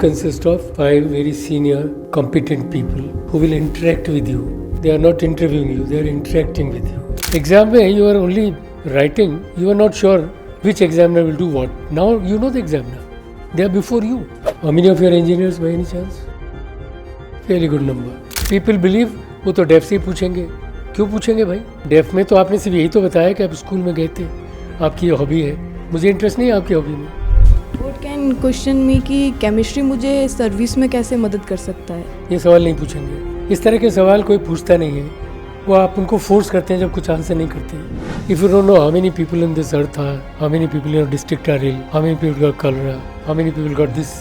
consists of 5 very senior, competent people who will interact with you. They are not interviewing you, they are interacting with you. Exam mein you are only writing, you are not sure which examiner will do what. Now you know the examiner. They are before you. How many of you are engineers by any chance? Very good number. People believe वो तो def से ही पूछेंगे. क्यों पूछेंगे भाई? Def में तो आपने सिर्फ यही तो बताया कि आप स्कूल में गए थे, आपकी हॉबी है. मुझे इंटरेस्ट नहीं है आपकी हॉबी में. What can question me कि केमिस्ट्री मुझे सर्विस में कैसे मदद कर सकता है? ये सवाल नहीं पूछेंगे. इस तरह के सवाल कोई पूछता नहीं है. वो आप उनको फोर्स करते हैं जब कुछ आंसर नहीं करते. If you don't know how many people in this earth are, how many people in your district are ill, how many people got cholera, how many people got this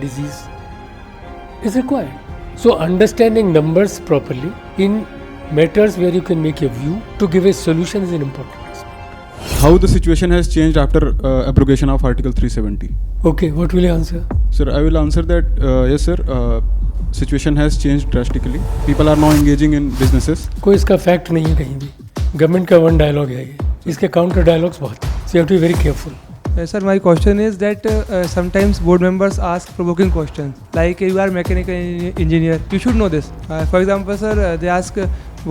disease is required. So understanding numbers properly in matters where you can make a view to give a solution is an important aspect. How the situation has changed after abrogation of Article 370? Okay, what will you answer? Sir, I will answer that, yes sir, situation has changed drastically. People are now engaging in businesses. कोई इसका fact नहीं है कहीं भी. Government का one dialogue है ये. इसके काउंटर डायलॉग्स बहुत हैं. So you have to be very careful. Sir, my question is that sometimes board members ask provoking questions. Like you are mechanical engineer, you should know this. For example, sir, they ask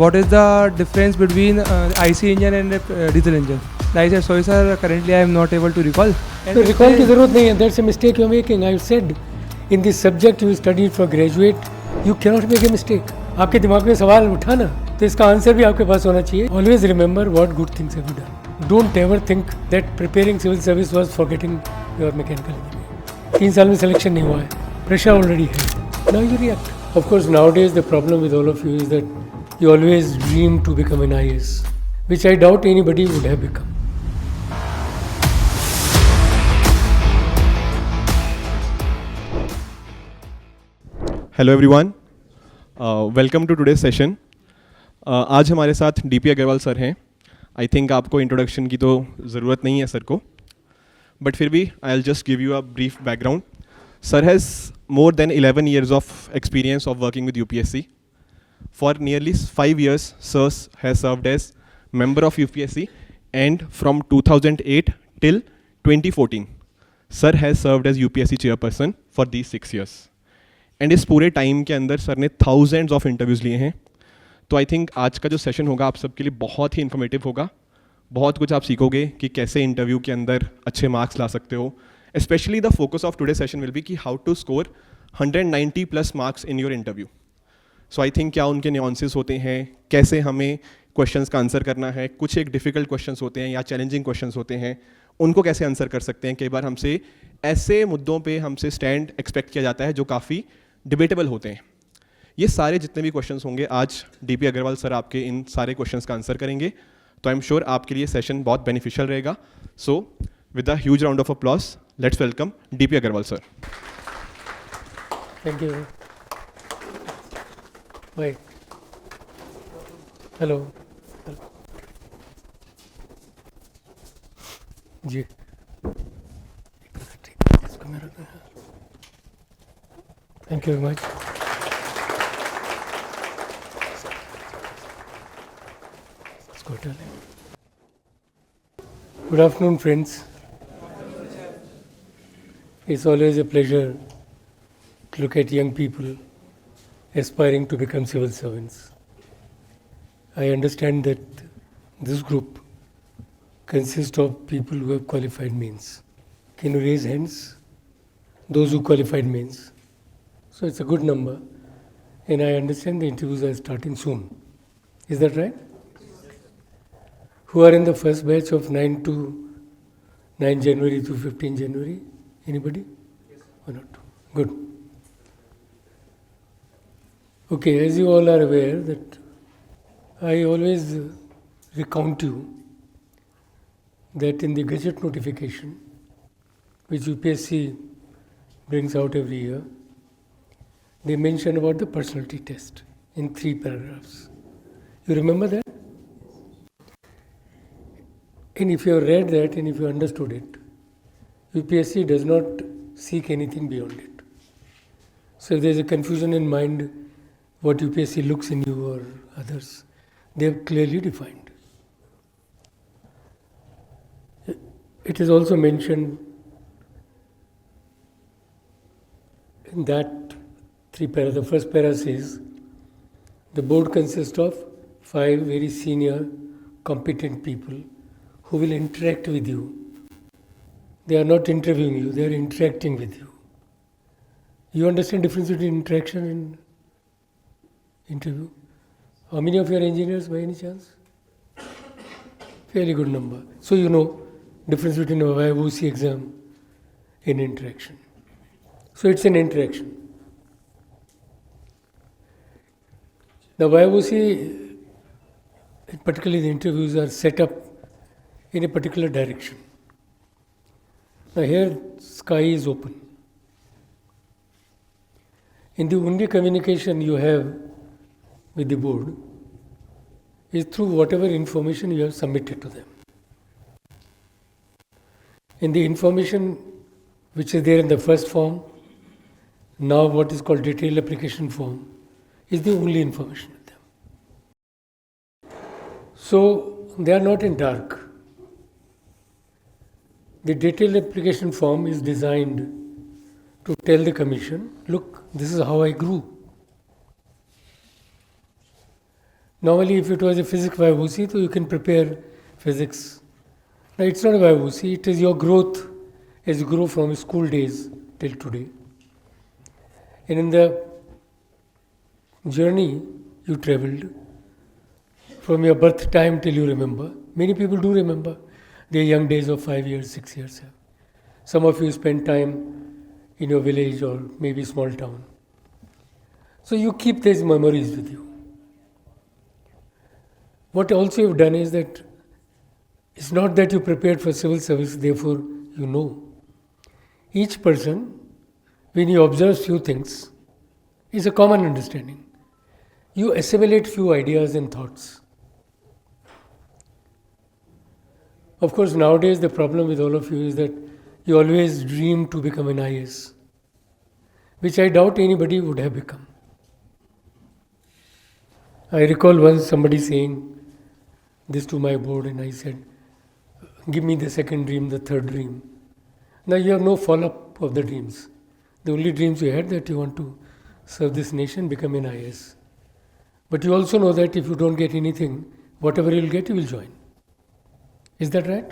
what is the difference between IC engine and diesel engine. I said, sorry sir, currently I am not able to recall. So recall की ज़रूरत नहीं है. That's a mistake you are making. I said in this subject you studied for graduate, you cannot make a mistake. आपके दिमाग में सवाल उठा ना, तो इसका आंसर भी आपके पास होना चाहिए. Always remember what good things have you done. Don't ever think that preparing civil service was forgetting your mechanical engineering. 3 साल में selection नहीं हुआ है. Pressure already है. Now you react. Of course, nowadays the problem with all of you is that you always dream to become an IAS, which I doubt anybody would have become. Hello everyone, welcome to today session. आज हमारे साथ DP Agarwal sir हैं. I think आपको introduction की तो ज़रूरत नहीं है सर को, बट फिर भी I will just give you a brief background. Sir has more than 11 years of experience of working with UPSC. For nearly 5 years sir has served as member of UPSC, and from 2008 till 2014 sir has served as UPSC chairperson for these 6 years. And इस पूरे time के अंदर sir ने thousands of interviews लिए हैं. तो I think आज का जो सेशन होगा आप सबके लिए बहुत ही इन्फॉर्मेटिव होगा. बहुत कुछ आप सीखोगे कि कैसे इंटरव्यू के अंदर अच्छे मार्क्स ला सकते हो. Specially the focus of today session will be कि how to score 190+ marks in your interview. So I think क्या उनके न्यूएंसेस होते हैं, कैसे हमें क्वेश्चंस का आंसर करना है. कुछ एक डिफ़िकल्ट क्वेश्चंस होते हैं या चैलेंजिंग क्वेश्चंस होते हैं, उनको कैसे आंसर कर सकते हैं. कई बार हमसे ऐसे मुद्दों पे हमसे स्टैंड एक्सपेक्ट किया जाता है जो काफ़ी डिबेटेबल होते हैं. ये सारे जितने भी क्वेश्चंस होंगे आज डीपी अग्रवाल सर आपके इन सारे क्वेश्चंस का आंसर करेंगे. तो आई एम श्योर आपके लिए सेशन बहुत बेनिफिशियल रहेगा. So with a huge round of applause let's welcome DP Agarwal sir. Thank you. Wait. Hello. जी. इसको मैं रखना है. Thank you very much. Good afternoon, friends. It's always a pleasure to look at young people aspiring to become civil servants. I understand that this group consists of people who have qualified means. Can you raise hands? Those who qualified means. So it's a good number, and I understand the interviews are starting soon. Is that right? Who are in the first batch of 9 January to 15 January? Anybody? Yes. Or not? Good. Okay, as you all are aware that I always recount you that in the Gazette notification, which UPSC brings out every year, they mention about the personality test in 3 paragraphs. You remember that? And if you have read that and if you understood it, UPSC does not seek anything beyond it. So if there is a confusion in mind what UPSC looks in you or others, they have clearly defined. It is also mentioned in that the first para says, the board consists of 5 very senior, competent people who will interact with you. They are not interviewing you, they are interacting with you. You understand the difference between interaction and interview? How many of you are engineers by any chance? Fairly good number. So you know difference between a YOC exam and interaction. So it's an interaction. The YOC, particularly the interviews, are set up in a particular direction. Now here sky is open. And the only communication you have with the board is through whatever information you have submitted to them. And the information which is there in the first form, now what is called detailed application form, is the only information with them. So they are not in dark. The detailed application form is designed to tell the commission, look, this is how I grew. Normally, if it was a physics YOC, so you can prepare physics. Now, it's not a YOC, it is your growth as you grow from school days till today. And in the journey you traveled, from your birth time till you remember, many people do remember their young days of 5 years, 6 years. Some of you spend time in your village or maybe small town. So you keep these memories with you. What also you've done is that it's not that you prepared for civil service, therefore you know. Each person, when he observes few things, is a common understanding. You assimilate few ideas and thoughts. Of course, nowadays the problem with all of you is that you always dream to become an IAS, which I doubt anybody would have become. I recall once somebody saying this to my board, and I said, give me the second dream, the third dream. Now you have no follow-up of the dreams. The only dreams you had that you want to serve this nation, become an IAS. But you also know that if you don't get anything, whatever you'll get, you will join. Is that right?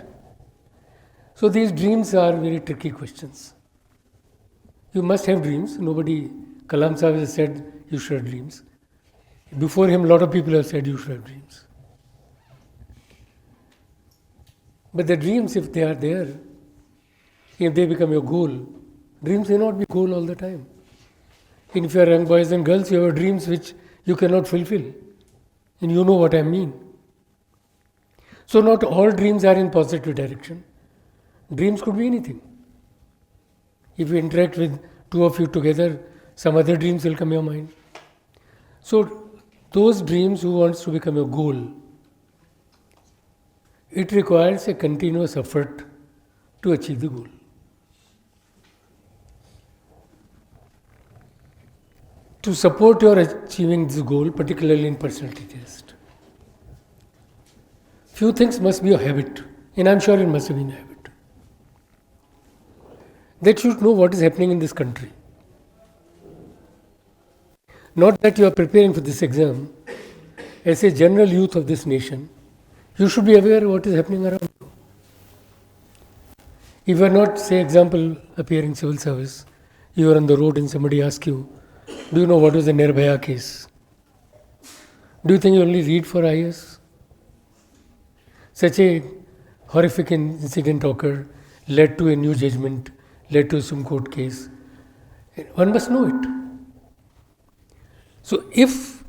So these dreams are very tricky questions. You must have dreams. Kalam Sahib has said you should have dreams. Before him, a lot of people have said you should have dreams. But the dreams, if they are there, if they become your goal, dreams may not be goal all the time. And if you are young boys and girls, you have dreams which you cannot fulfill. And you know what I mean. So not all dreams are in positive direction. Dreams could be anything. If you interact with two of you together, some other dreams will come to your mind. So those dreams who wants to become your goal, it requires a continuous effort to achieve the goal. To support your achieving this goal, particularly in personality test, few things must be a habit, and I'm sure it must have been a habit. That you should know what is happening in this country. Not that you are preparing for this exam. As a general youth of this nation, you should be aware of what is happening around you. If you are not, say, example, appearing civil service, you are on the road and somebody asks you, do you know what was the Nirbhaya case? Do you think you only read for IAS? Such a horrific incident occurred, led to a new judgment, led to a Supreme Court case. One must know it. So if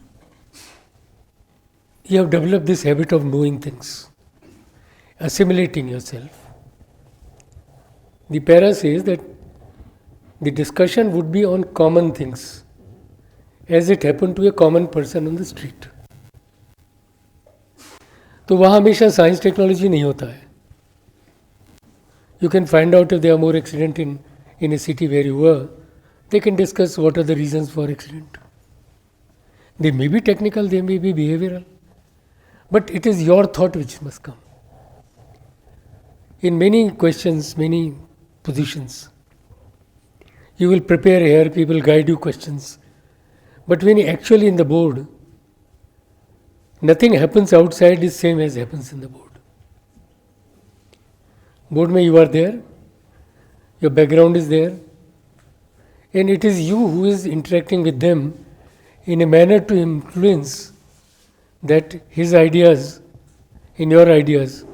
you have developed this habit of knowing things, assimilating yourself, the para says that the discussion would be on common things, as it happened to a common person on the street. तो वहाँ हमेशा science technology नहीं होता है. You can find out if there are more accidents in a city where you were. They can discuss what are the reasons for accident. They may be technical, they may be behavioral, but it is your thought which must come. In many questions, many positions, You will prepare here, people guide you questions. But when you actually in the board, nothing happens outside is same as happens in the board. Board mein you are there, your background is there, and it is you who is interacting with them in a manner to influence that his ideas in your ideas.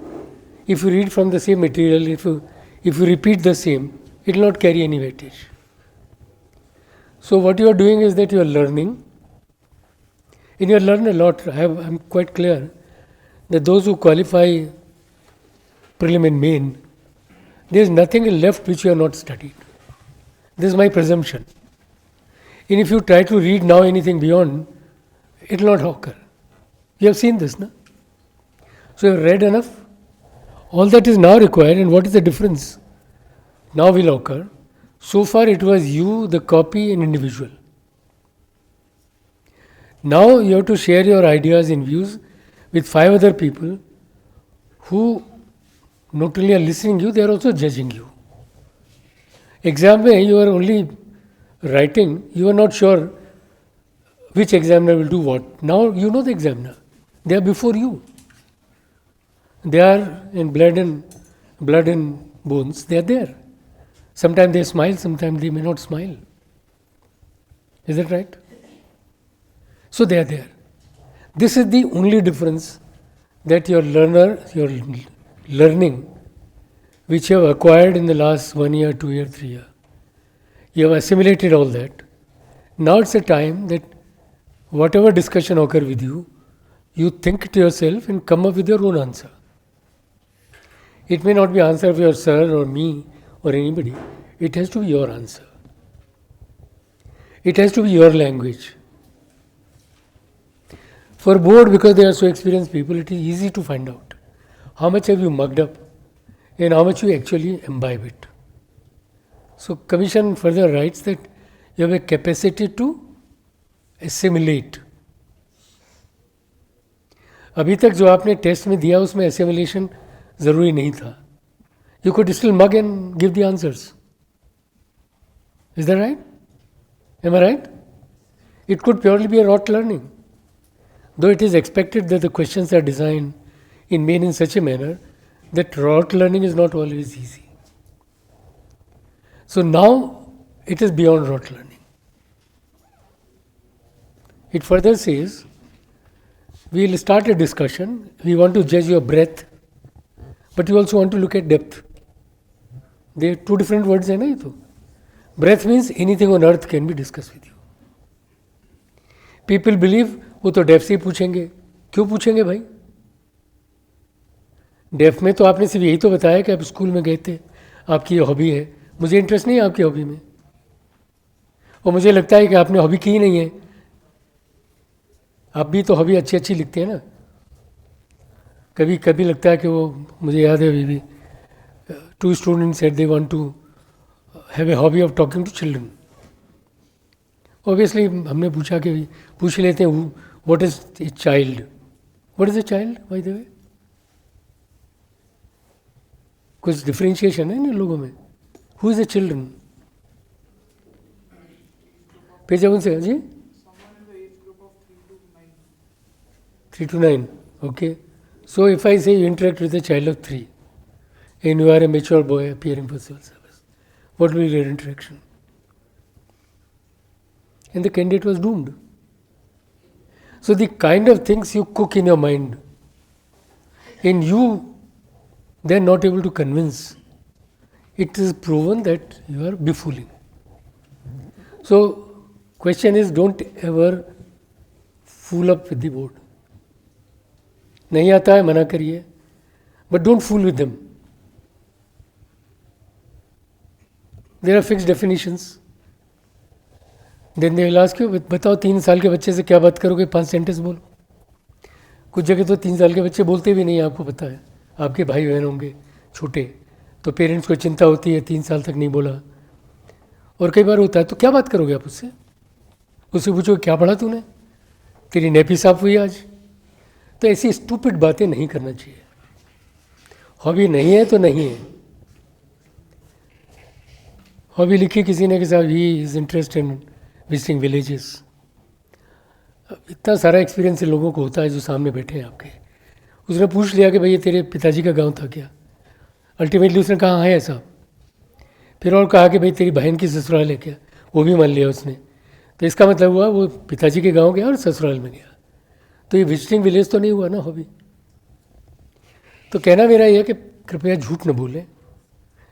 If you read from the same material, if you repeat the same, it will not carry any weightage. So what you are doing is that you are learning, and you are learning a lot. I'm quite clear that those who qualify prelim and main, there is nothing left which you have not studied. This is my presumption. And if you try to read now anything beyond, it will not occur. You have seen this, no? So you have read enough. All that is now required, and what is the difference? Now will occur. So far it was you, the copy, and individual. Now you have to share your ideas and views with 5 other people who not only are listening you, they are also judging you. Exam mein you are only writing, you are not sure which examiner will do what. Now you know the examiner. They are before you. They are in blood and bones, they are there. Sometimes they smile, sometimes they may not smile. Is that right? So they are there. This is the only difference that your learning, which you have acquired in the last 1 year, 2 year, 3 year. You have assimilated all that. Now it's a time that whatever discussion occur with you, you think to yourself and come up with your own answer. It may not be answer of your sir or me or anybody. It has to be your answer. It has to be your language. For board, because they are so experienced people, it is easy to find out how much have you mugged up and how much you actually imbibe it. So Commission further writes that you have a capacity to assimilate. अभी तक जो आपने test में दिया उसमें assimilation ज़रूरी नहीं था. You could still mug and give the answers. Is that right? Am I right? It could purely be a rote learning. Though it is expected that the questions are designed in such a manner that rote learning is not always easy. So now it is beyond rote learning. It further says, we will start a discussion. We want to judge your breadth, but you also want to look at depth. They are 2 different words. Hai na ye to? Breadth means anything on earth can be discussed with you. People believe वो तो def से ही पूछेंगे. क्यों पूछेंगे भाई? Def में तो आपने सिर्फ यही तो बताया कि आप स्कूल में गए थे, आपकी ये हॉबी है. मुझे इंटरेस्ट नहीं है आपकी हॉबी में, और मुझे लगता है कि आपने हॉबी की ही नहीं है. आप भी तो हॉबी अच्छी अच्छी लिखते हैं ना. कभी कभी लगता है कि वो, मुझे याद है अभी भी, 2 students said they want to have a hobby of talking to children. Obviously हमने पूछा कि पूछ लेते हैं what is a child? What is a child, by the way? कुछ डिफरेंशिएशन है इन लोगों में. Who is a children? Page 7 से जी 3 to 9. Okay. So if I say you interact with a child of 3 and you are a mature boy appearing for civil service, what will be your interaction? And the candidate was doomed. So the kind of things you cook in your mind, and you then not able to convince, it is proven that you are befooling. So question is, don't ever fool up with the board. नहीं आता है मना करिए, but don't fool with them. There are fixed definitions. Then they will ask you, बताओ 3 साल के बच्चे से क्या बात करोगे, 5 सेंटेंस बोलो. कुछ जगह तो 3 साल के बच्चे बोलते भी नहीं, आपको पता है. आपके भाई बहन होंगे छोटे, तो पेरेंट्स को चिंता होती है 3 साल तक नहीं बोला. और कई बार होता है, तो क्या बात करोगे आप उससे? उससे पूछो क्या पढ़ा तूने, तेरी नेपी साफ हुई आज. तो ऐसी स्टूपिड बातें नहीं करना चाहिए. हॉबी नहीं है तो नहीं है. हॉबी लिखी किसी ने कि साहब he is interest in visiting villages. इतना सारा एक्सपीरियंस इन लोगों को होता है जो सामने बैठे हैं आपके। उसने पूछ लिया कि भाई ये तेरे पिताजी का गांव था क्या? अल्टीमेटली उसने कहा हाँ है साहब। फिर और कहा कि भाई तेरी बहन की ससुराल है क्या? वो भी मान लिया उसने। तो इसका मतलब हुआ वो पिताजी के गांव गया और ससुराल में गया। तो ये विजिटिंग विलेज तो नहीं हुआ ना हॉबी। तो कहना मेरा यह है कि कृपया झूठ न बोलें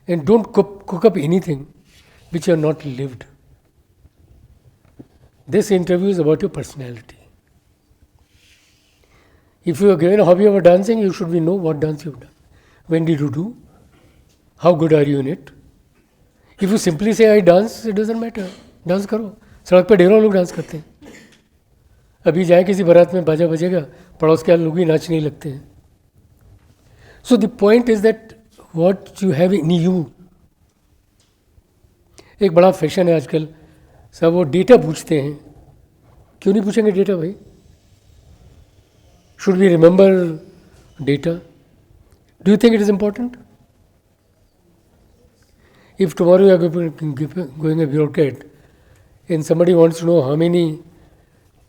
and don't cook up anything which you are not lived. This interview is about your personality. If you are given a hobby of dancing, you should know what dance you've done. When did you do? How good are you in it? If you simply say I dance, it doesn't matter. Dance करो। सड़क पे ढेरों लोग dance करते हैं। अभी जाए किसी बारात में बाजा बजेगा, पड़ोस के लोग भी नाचने लगते हैं। So the point is that what you have in you. एक बड़ा फैशन है आजकल, सब वो डेटा पूछते हैं। क्यों नहीं पूछेंगे डेटा भाई? Should we remember data? Do you think it is important? If tomorrow you are going a bureaucrat and somebody wants to know how many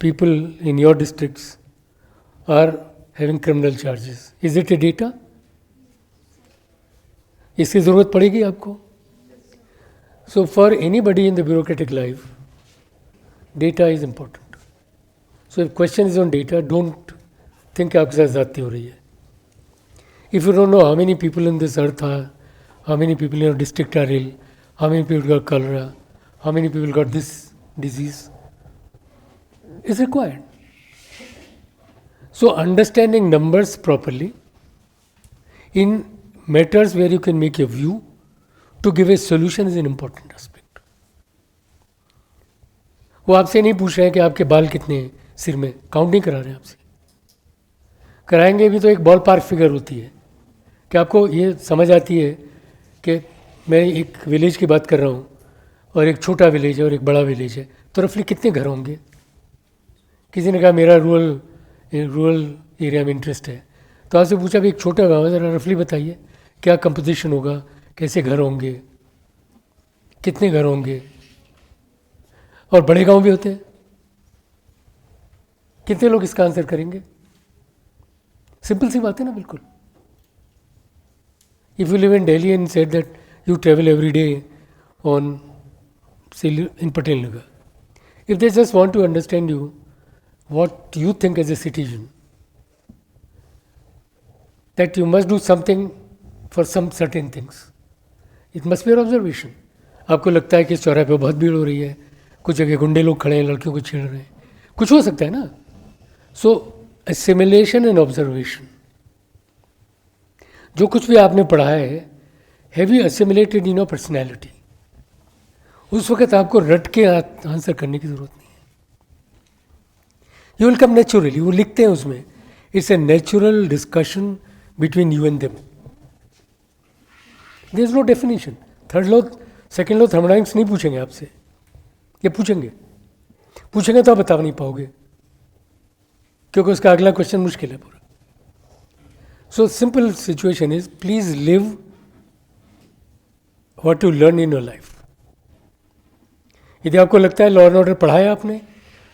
people in your districts are having criminal charges, is it a data? इसकी ज़रूरत पड़ेगी आपको? So for anybody in the bureaucratic life, data is important. So if question is on data, don't think आपके साथ ज़्यादती हो रही है। If you don't know how many people in this earth are, how many people in your district are ill, how many people got cholera, how many people got this disease, is required. So understanding numbers properly in matters where you can make a view to give a solution is an important aspect. वो आपसे नहीं पूछ रहे हैं कि आपके बाल कितने हैं सिर में, काउंट नहीं करा रहे हैं आपसे। कराएंगे भी तो एक बॉल पार्क फिगर होती है कि आपको ये समझ आती है कि मैं एक विलेज की बात कर रहा हूँ और एक छोटा विलेज है और एक बड़ा विलेज है, तो रफली कितने घर होंगे? किसी ने कहा मेरा रूरल एरिया में इंटरेस्ट है, तो आपसे पूछा कि एक छोटा गाँव है, ज़रा रफली बताइए क्या कंपोजिशन होगा, कैसे घर होंगे, कितने घर होंगे? और बड़े गांव भी होते हैं, कितने लोग इसका आंसर करेंगे? सिंपल सी बात है ना बिल्कुल। If you live in Delhi and said that you travel every day on in Patel Nagar, if they just want to understand you what you think as a citizen, that you must do something for some certain things. It must be your observation. आपको लगता है कि इस चौराहे पे बहुत भीड़ हो रही है, कुछ जगह गुंडे लोग खड़े हैं, लड़कियों को छेड़ रहे हैं, कुछ हो सकता है ना। सो assimilation and observation, जो कुछ भी आपने पढ़ा है, have you assimilated in your personality? उस वक्त आपको रट के आंसर करने की जरूरत नहीं है। You will come naturally. वो लिखते हैं उसमें, it's a natural discussion between you and them. There is no definition. Third law second law thermodynamics नहीं पूछेंगे आपसे, ये पूछेंगे तो आप बता नहीं पाओगे, क्योंकि उसका अगला क्वेश्चन मुश्किल है पूरा। So simple situation is please live what you learn in your life. यदि आपको लगता है लॉ एंड ऑर्डर पढ़ा है आपने,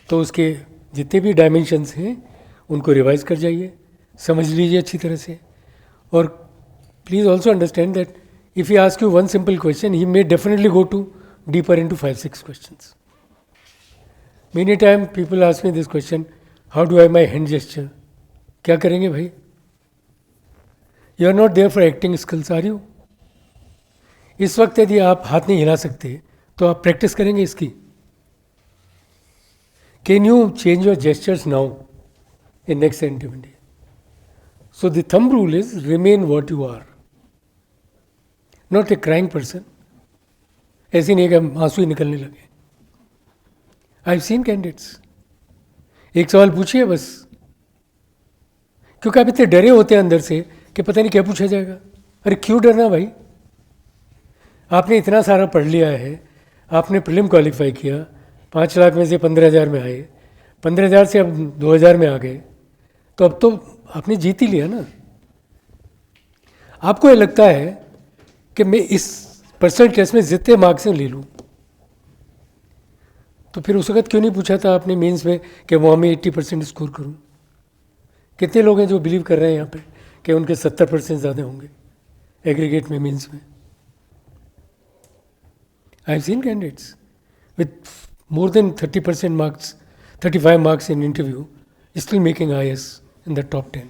तो उसके जितने भी डायमेंशंस हैं उनको रिवाइज कर जाइए, समझ लीजिए अच्छी तरह से। और please also understand that if you ask you one simple question, he may definitely go to deeper into 5-6 questions. Many time people ask me this question, how do I my hand gesture? क्या करेंगे भाई? You are not there for acting skills, are you? इस वक्त यदि आप हाथ नहीं हिला सकते तो आप प्रैक्टिस करेंगे इसकी? Can you change your gestures now in next 7 days? So the thumb rule is remain what you are, not a crying person. ऐसे नहीं कि आंसू ही निकलने लगे। I've seen candidates, एक सवाल पूछिए बस, क्योंकि आप इतने डरे होते हैं अंदर से कि पता नहीं क्या पूछा जाएगा। अरे क्यों डरना भाई? आपने इतना सारा पढ़ लिया है, आपने प्रीलिम क्वालिफाई किया, 5 लाख में से 15,000 में आए, 15,000 से अब 2,000 में आ गए, तो अब तो आपने जीत ही लिया ना। आपको ये लगता है कि मैं इस पर्सनल टेस्ट में जितने मार्क्स हैं ले लूँ। तो फिर उस वक्त क्यों नहीं पूछा था आपने मेंस में कि वहाँ में 80% स्कोर करूँ? कितने लोग हैं जो बिलीव कर रहे हैं यहाँ पे कि उनके 70% ज़्यादा होंगे एग्रीगेट में, मेंस में? आई have scene candidates with more than 30% marks, 35 marks in interview, still making IS in the top 10.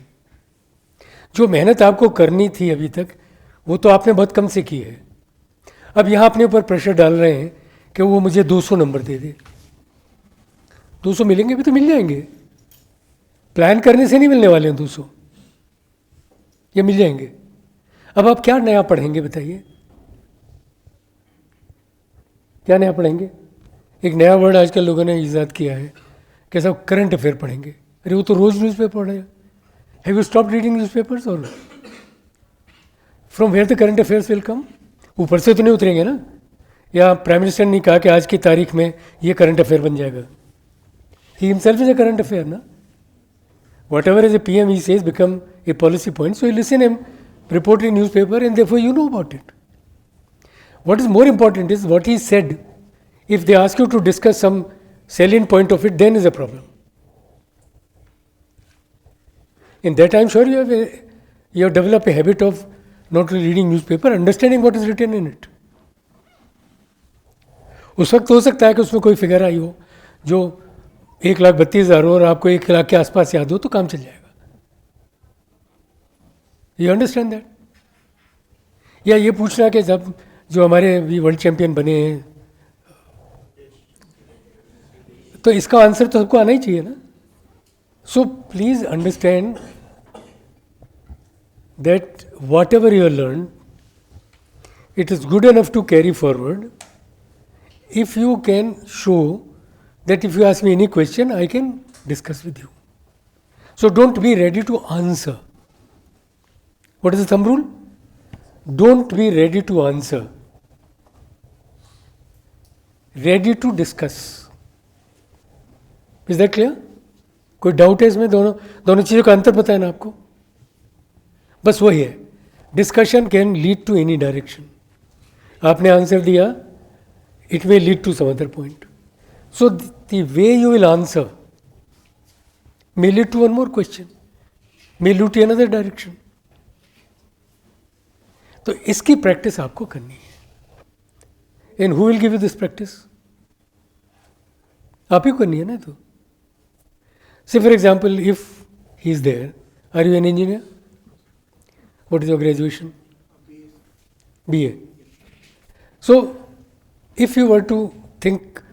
जो मेहनत आपको करनी थी अभी तक, वो तो आपने बहुत कम से की है। अब यहाँ अपने ऊपर प्रेशर डाल रहे हैं कि वो मुझे 200 नंबर दे दे। 200 मिलेंगे भी तो मिल जाएंगे, प्लान करने से नहीं मिलने वाले हैं 200, ये मिल जाएंगे। अब आप क्या नया पढ़ेंगे बताइए, क्या नया पढ़ेंगे? एक नया वर्ड आजकल लोगों ने ईजाद किया है कि सब करंट अफेयर पढ़ेंगे। अरे वो तो रोज न्यूज़पेपर पढ़ रहे हैं। Have you stop reading newspapers? और from where the current affairs will come? ऊपर से तो नहीं उतरेंगे ना। या प्राइम मिनिस्टर ने कहा कि आज की तारीख में ये करंट अफेयर बन जाएगा। He himself is a current affair ना। Whatever is a PM he says become a policy point, so you listen him report in newspaper and therefore you know about it. What is more important is what he said. If they ask you to discuss some salient point of it, then is a problem. In that, I'm sure you have developed a habit of not reading newspaper, understanding what is written in it. उस वक्त हो सकता है कि उसमें कोई figure आई हो जो 1,32,000 हो और आपको 1 लाख के आसपास याद हो तो काम चल जाएगा। You understand that? या ये पूछना कि जब जो हमारे भी वर्ल्ड चैंपियन बने हैं तो इसका आंसर तो सबको आना ही चाहिए ना। So please understand that whatever you learn it is good enough to carry forward if you can show that if you ask me any question I can discuss with you. So don't be ready to answer. What is the thumb rule? Don't be ready to answer, ready to discuss. Is that clear? कोई doubt है इसमें? दोनों चीज़ों का अंतर पता है ना आपको? बस वही है, discussion can lead to any direction. आपने आंसर दिया, it may lead to some other point. So the way you will answer may lead to one more question, may lead to another direction. तो इसकी practice आपको करनी है। And who will give you this practice? आप ही को करनी है ना। तो say for example, if he is there, are you an engineer? What is your graduation? BA. So if you were to think,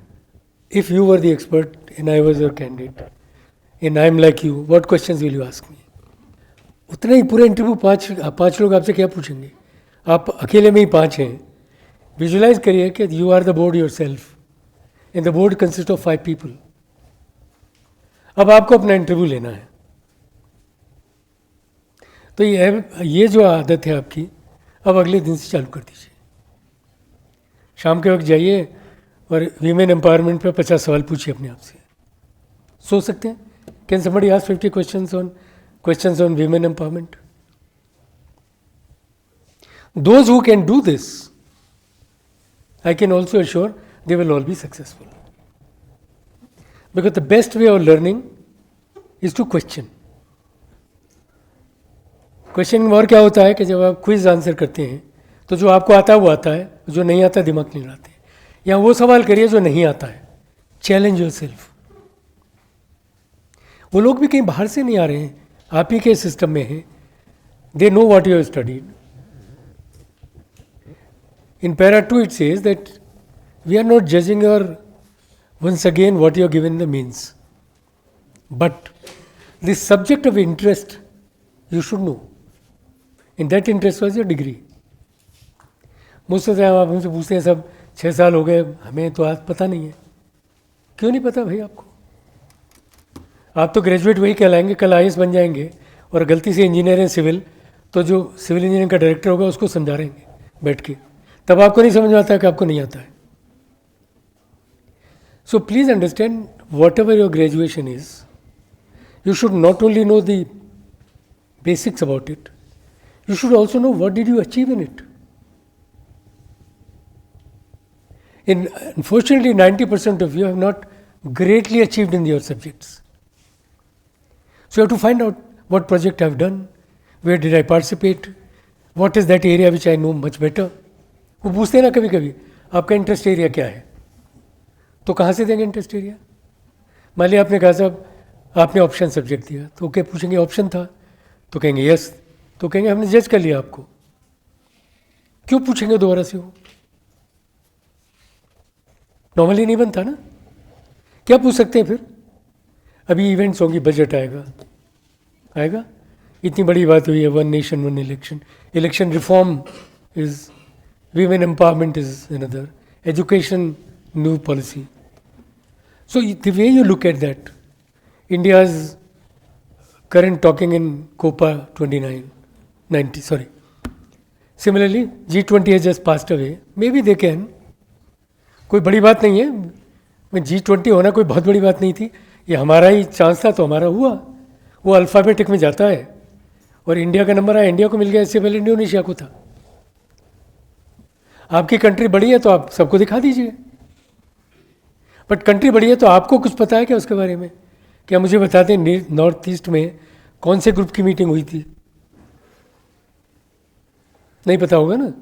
if you were the expert and I was your candidate and I am like you, what questions will you ask me? उतना ही पूरा interview पाँच लोग आपसे क्या पूछेंगे? आप अकेले में ही 5 हैं। विजुलाइज करिए कि you are the board yourself and the board consist of 5 people. अब आपको अपना इंटरव्यू लेना है। तो ये जो आदत है आपकी, अब अगले दिन से चालू कर दीजिए। शाम के वक्त जाइए और वीमेन एम्पावरमेंट पे 50 सवाल पूछिए अपने आप से। सोच सकते हैं, can somebody ask 50 questions on women empowerment? Those who can do this, I can also assure they will all be successful. Because the best way of learning is to question. Question में और क्या होता है कि जब आप quiz answer करते हैं तो जो आपको आता है वो आता है, जो नहीं आता दिमाग नहीं लगाते। या वो सवाल करिए जो नहीं आता है। Challenge yourself. वो लोग भी कहीं बाहर से नहीं आ रहे हैं, आप ही के सिस्टम में हैं। They know what you have studied. In para 2 it says that we are not judging your, once again, what you are given the means. But the subject of interest you should know. And that interest was your degree. मुझसे आप हमसे पूछते हैं सब 6 साल हो गए, हमें तो आज पता नहीं है। क्यों नहीं पता भाई आपको? आप तो ग्रेजुएट वही कहलाएंगे, कल IAS बन जाएंगे और गलती से इंजीनियर है सिविल, तो जो सिविल इंजीनियरिंग का डायरेक्टर होगा उसको समझा रहेंगे बैठ के, तब आपको नहीं समझ में आता है कि आपको नहीं आता है। सो please understand, what ever your graduation is, you should not only know the basics about it, you should also know what did you achieve in it. Unfortunately, 90% of you have not greatly achieved in your subjects. So you have to find out what project I've done, where did I participate, what is that area which I know much better. वो पूछते हैं ना कभी कभी आपका interest area क्या है, तो कहाँ से देंगे इंटरेस्ट एरिया. मान लिया आपने कहा साहब आपने ऑप्शन सब्जेक्ट दिया, तो क्या पूछेंगे ऑप्शन था, तो कहेंगे यस, तो कहेंगे हमने जज कर लिया आपको. क्यों पूछेंगे दोबारा से? वो नॉर्मली नहीं बनता ना. क्या पूछ सकते हैं फिर? अभी इवेंट्स होंगी, बजट आएगा. इतनी बड़ी बात हुई है, one nation one election, election reform is, women empowerment is another, education new policy. So the way you look at that, India's current talking in COPA 90. Similarly, G20 has just passed away. Maybe they can. कोई बड़ी बात नहीं है. मैं G20 होना कोई बहुत बड़ी बात नहीं थी. ये हमारा ही चांस था तो हमारा हुआ. वो अल्फ़ाबेटिक में जाता है और इंडिया का नंबर आया, इंडिया को मिल गया. इससे पहले इंडोनेशिया को था. आपकी कंट्री बड़ी है तो आप सबको दिखा दीजिए. बट कंट्री बड़ी है तो आपको कुछ पता है क्या उसके बारे में? क्या मुझे बताते हैं नॉर्थ ईस्ट में कौन से ग्रुप की मीटिंग हुई थी? नहीं पता होगा ना.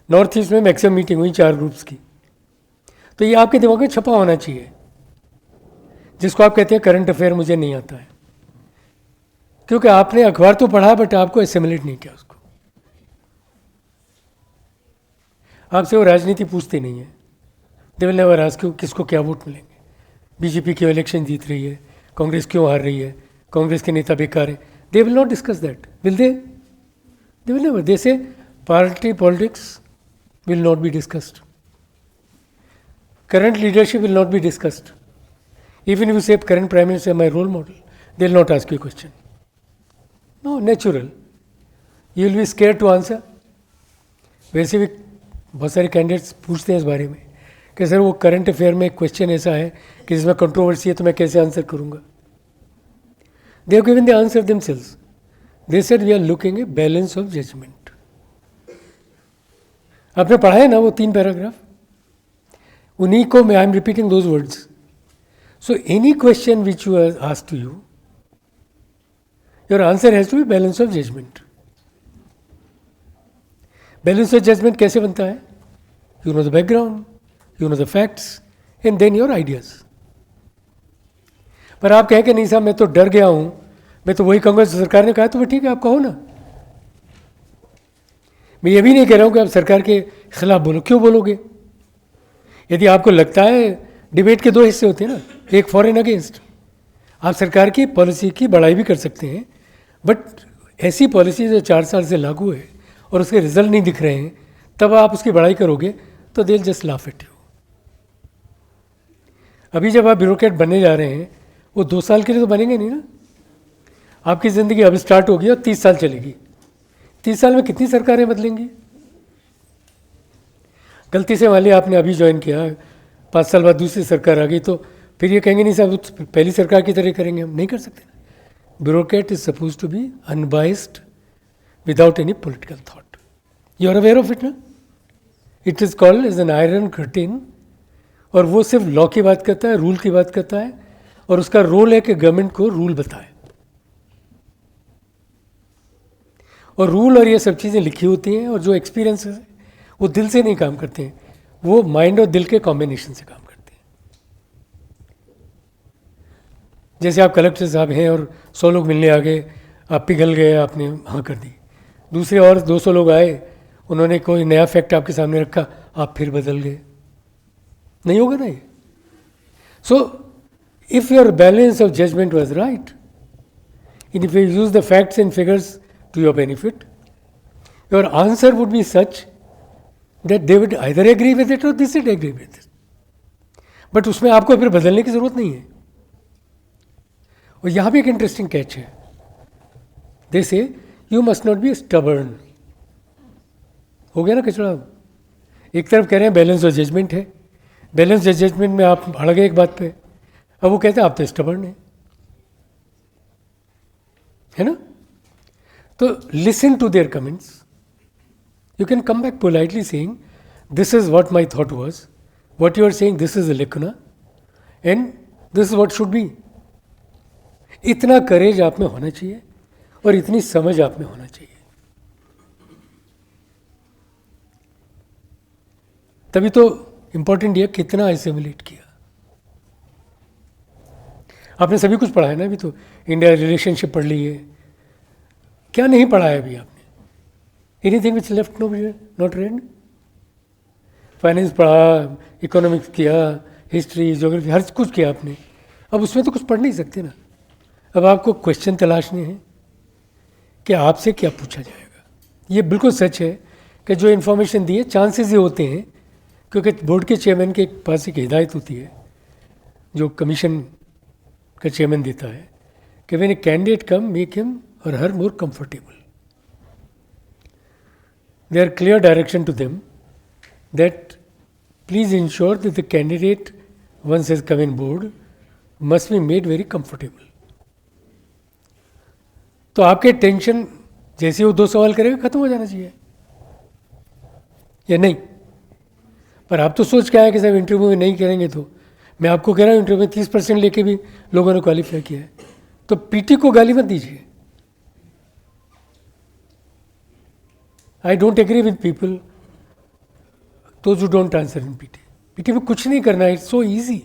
नॉर्थ ईस्ट में मैक्सिमम मीटिंग हुई 4 ग्रुप्स की. तो ये आपके दिमाग में छपा होना चाहिए, जिसको आप कहते हैं करंट अफेयर मुझे नहीं आता है, क्योंकि आपने अखबार तो पढ़ा बट आपको एसिमुलेट नहीं किया उसको. आपसे वो राजनीति पूछते नहीं है. They will never ask you किसको क्या वोट मिलेंगे, बीजेपी क्यों इलेक्शन जीत रही है, कांग्रेस क्यों हार रही है, कांग्रेस के नेता बेकार है. They will not discuss that, will they? They will never. They say party politics will not be discussed, current leadership will not be discussed. Even if you say current prime minister is my role model, they will not ask you a question. No, natural. You will be scared to answer. वैसे भी बहुत सारे candidates पूछते हैं इस बारे में कि सर वो करंट अफेयर में क्वेश्चन ऐसा है कि जिसमें कंट्रोवर्सी है तो मैं कैसे आंसर करूंगा. They have given the answer themselves. They said we are looking a balance of judgement. आपने पढ़ा है ना वो 3 पैराग्राफ, उन्हीं को मैं I am repeating those words. So any question which you are asked to you, your answer has to be balance of judgement. Balance of judgement कैसे बनता है? You know the background, you know the facts and then your ideas. पर आप कहें कि नहीं साहब मैं तो डर गया हूं, मैं तो वही कहूँगा सरकार ने कहा, तो ठीक है आप कहो ना. मैं ये भी नहीं कह रहा हूँ कि आप सरकार के खिलाफ बोलो. क्यों बोलोगे? यदि आपको लगता है, डिबेट के 2 हिस्से होते हैं ना, एक फॉर एंड अगेंस्ट. आप सरकार की पॉलिसी की बड़ाई भी कर सकते हैं, बट ऐसी पॉलिसी जो 4 साल से लागू है और उसके रिजल्ट नहीं दिख रहे हैं, तब आप उसकी बड़ाई करोगे तो they will just laugh at you. अभी जब आप ब्यूरोक्रेट बनने जा रहे हैं, वो 2 साल के लिए तो बनेंगे नहीं ना. आपकी ज़िंदगी अब स्टार्ट होगी और 30 साल चलेगी. 30 साल में कितनी सरकारें बदलेंगी? गलती से मान लिया आपने अभी ज्वाइन किया, 5 साल बाद दूसरी सरकार आ गई, तो फिर ये कहेंगे नहीं साहब पहली सरकार की तरह करेंगे. हम नहीं कर सकते. Bureaucrat is suppose to be unbiased without any political thought. You are aware of it ना? It is called as an iron curtain. और वो सिर्फ लॉ की बात करता है, रूल की बात करता है, और उसका रोल है कि गवर्नमेंट को रूल बताए. और रूल और ये सब चीज़ें लिखी होती हैं, और जो एक्सपीरियंस है वो दिल से नहीं काम करते हैं, वो माइंड और दिल के कॉम्बिनेशन से काम करते हैं. जैसे आप कलेक्टर साहब हैं और 100 लोग मिलने आ गए, आप पिघल गए, आपने हाँ कर दी. दूसरे और 200 लोग आए, उन्होंने कोई नया फैक्ट आपके सामने रखा, आप फिर बदल गए. नहीं होगा ना ये. So if your balance of judgement was right, if you use the facts and figures to your benefit, your answer would be such that they would either agree with it or this would agree with it. But उसमें आपको फिर बदलने की जरूरत नहीं है. और यहाँ भी एक इंटरेस्टिंग कैच है. दे से you must not be stubborn. हो गया ना कचड़ा. एक तरफ कह रहे हैं बैलेंस ऑफ जजमेंट है, बैलेंस ऑफ जजमेंट में आप अड़ गए एक बात पे, अब वो कहते हैं आप तो स्टबर्न है ना. तो listen to their comments. You can come back politely saying this is what my thought was, what you are saying, this is a lacuna, and this is what should be. इतना करेज आप में होना चाहिए और इतनी समझ आप में होना चाहिए, तभी तो इंपॉर्टेंट ये कितना एसिमुलेट किया. आपने सभी कुछ पढ़ा है ना, अभी तो इंडिया रिलेशनशिप पढ़ ली है, क्या नहीं पढ़ा है अभी आपने? Anything which left not red? Finance पढ़ा, इकोनॉमिक्स किया, हिस्ट्री, ज्योग्राफी, हर कुछ किया आपने. अब उसमें तो कुछ पढ़ नहीं सकते ना. अब आपको क्वेश्चन तलाशने हैं कि आपसे क्या पूछा जाएगा. ये बिल्कुल सच है कि जो इन्फॉर्मेशन दी है, चांसेस ये होते हैं क्योंकि बोर्ड के चेयरमैन के पास एक हिदायत होती है जो कमीशन का चेयरमैन देता है कि when a candidate come make him और her more comfortable. There clear direction to them that please ensure that the candidate once has come in board must be made very comfortable. तो आपके tension जैसे वो 2 सवाल करेगा खत्म हो जाना चाहिए या नहीं? पर आप तो सोच के आए कि साहब इंटरव्यू में नहीं करेंगे. तो मैं आपको कह रहा हूँ इंटरव्यू में 30% लेके भी लोगों ने क्वालिफाई किया है. तो पीटी को गाली मत दीजिए. I don't agree with people those who don't answer in PT. PT में कुछ नहीं करना है, it's so easy.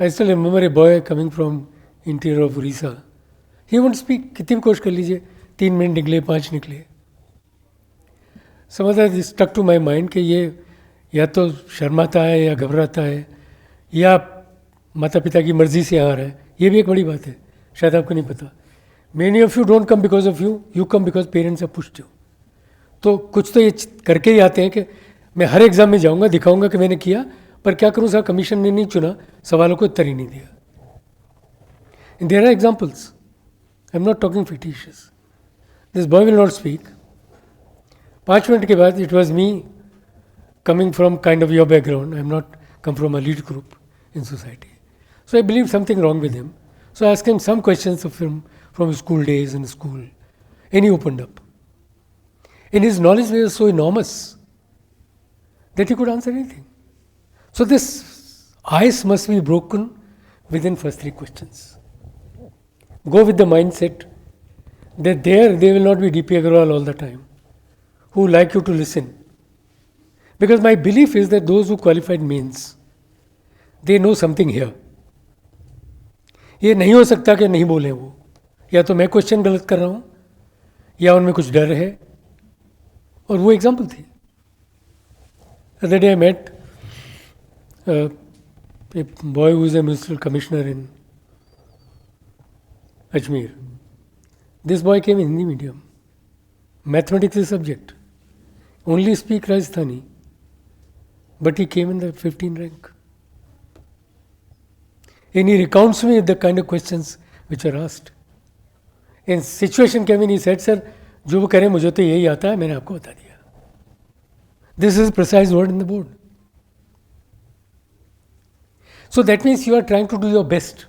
I still remember a boy coming from interior of Orissa. He won't speak. कितनी भी कोशिश कर लीजिए, 3 मिनट निकले, 5 निकले. समझ आई स्टक टू माई माइंड कि ये या तो शर्माता है या घबराता है या माता पिता की मर्जी से आ रहा है. ये भी एक बड़ी बात है, शायद आपको नहीं पता. Many of you don't come because of you, you come because parents have pushed you. तो कुछ तो ये करके ही आते हैं कि मैं हर एग्ज़ाम में जाऊंगा, दिखाऊंगा कि मैंने किया, पर क्या करूँ साहब, कमीशन ने नहीं चुना, सवालों को उत्तर ही नहीं दिया. There are examples. I am not talking fictitious. This boy will not speak. 5 minute के बाद it was me coming from kind of your background. I am not come from a lead group in society. So I believe something wrong with him. So I asked him some questions of him from his school days in school. And he opened up. And his knowledge was so enormous that he could answer anything. So this ice must be broken within first 3 questions. Go with the mindset that they will not be DP Agarwal all the time, who like you to listen. Because my belief is that those who qualified means they know something here. ये नहीं हो सकता कि नहीं बोले वो, या तो मैं क्वेश्चन गलत कर रहा हूँ या उनमें कुछ डर है. और वो एग्जाम्पल थी. Other day I met a boy who is a municipal commissioner in Ajmer. This boy came in Hindi medium, mathematics is subject, only speak Rajasthani. But he came in the 15th rank. And he recounts me the kind of questions which are asked. In situation came in, he said, sir, जो वो करें मुझे तो यही आता है, मैंने आपको बता दिया. This is precise word in the board. So that means you are trying to do your best.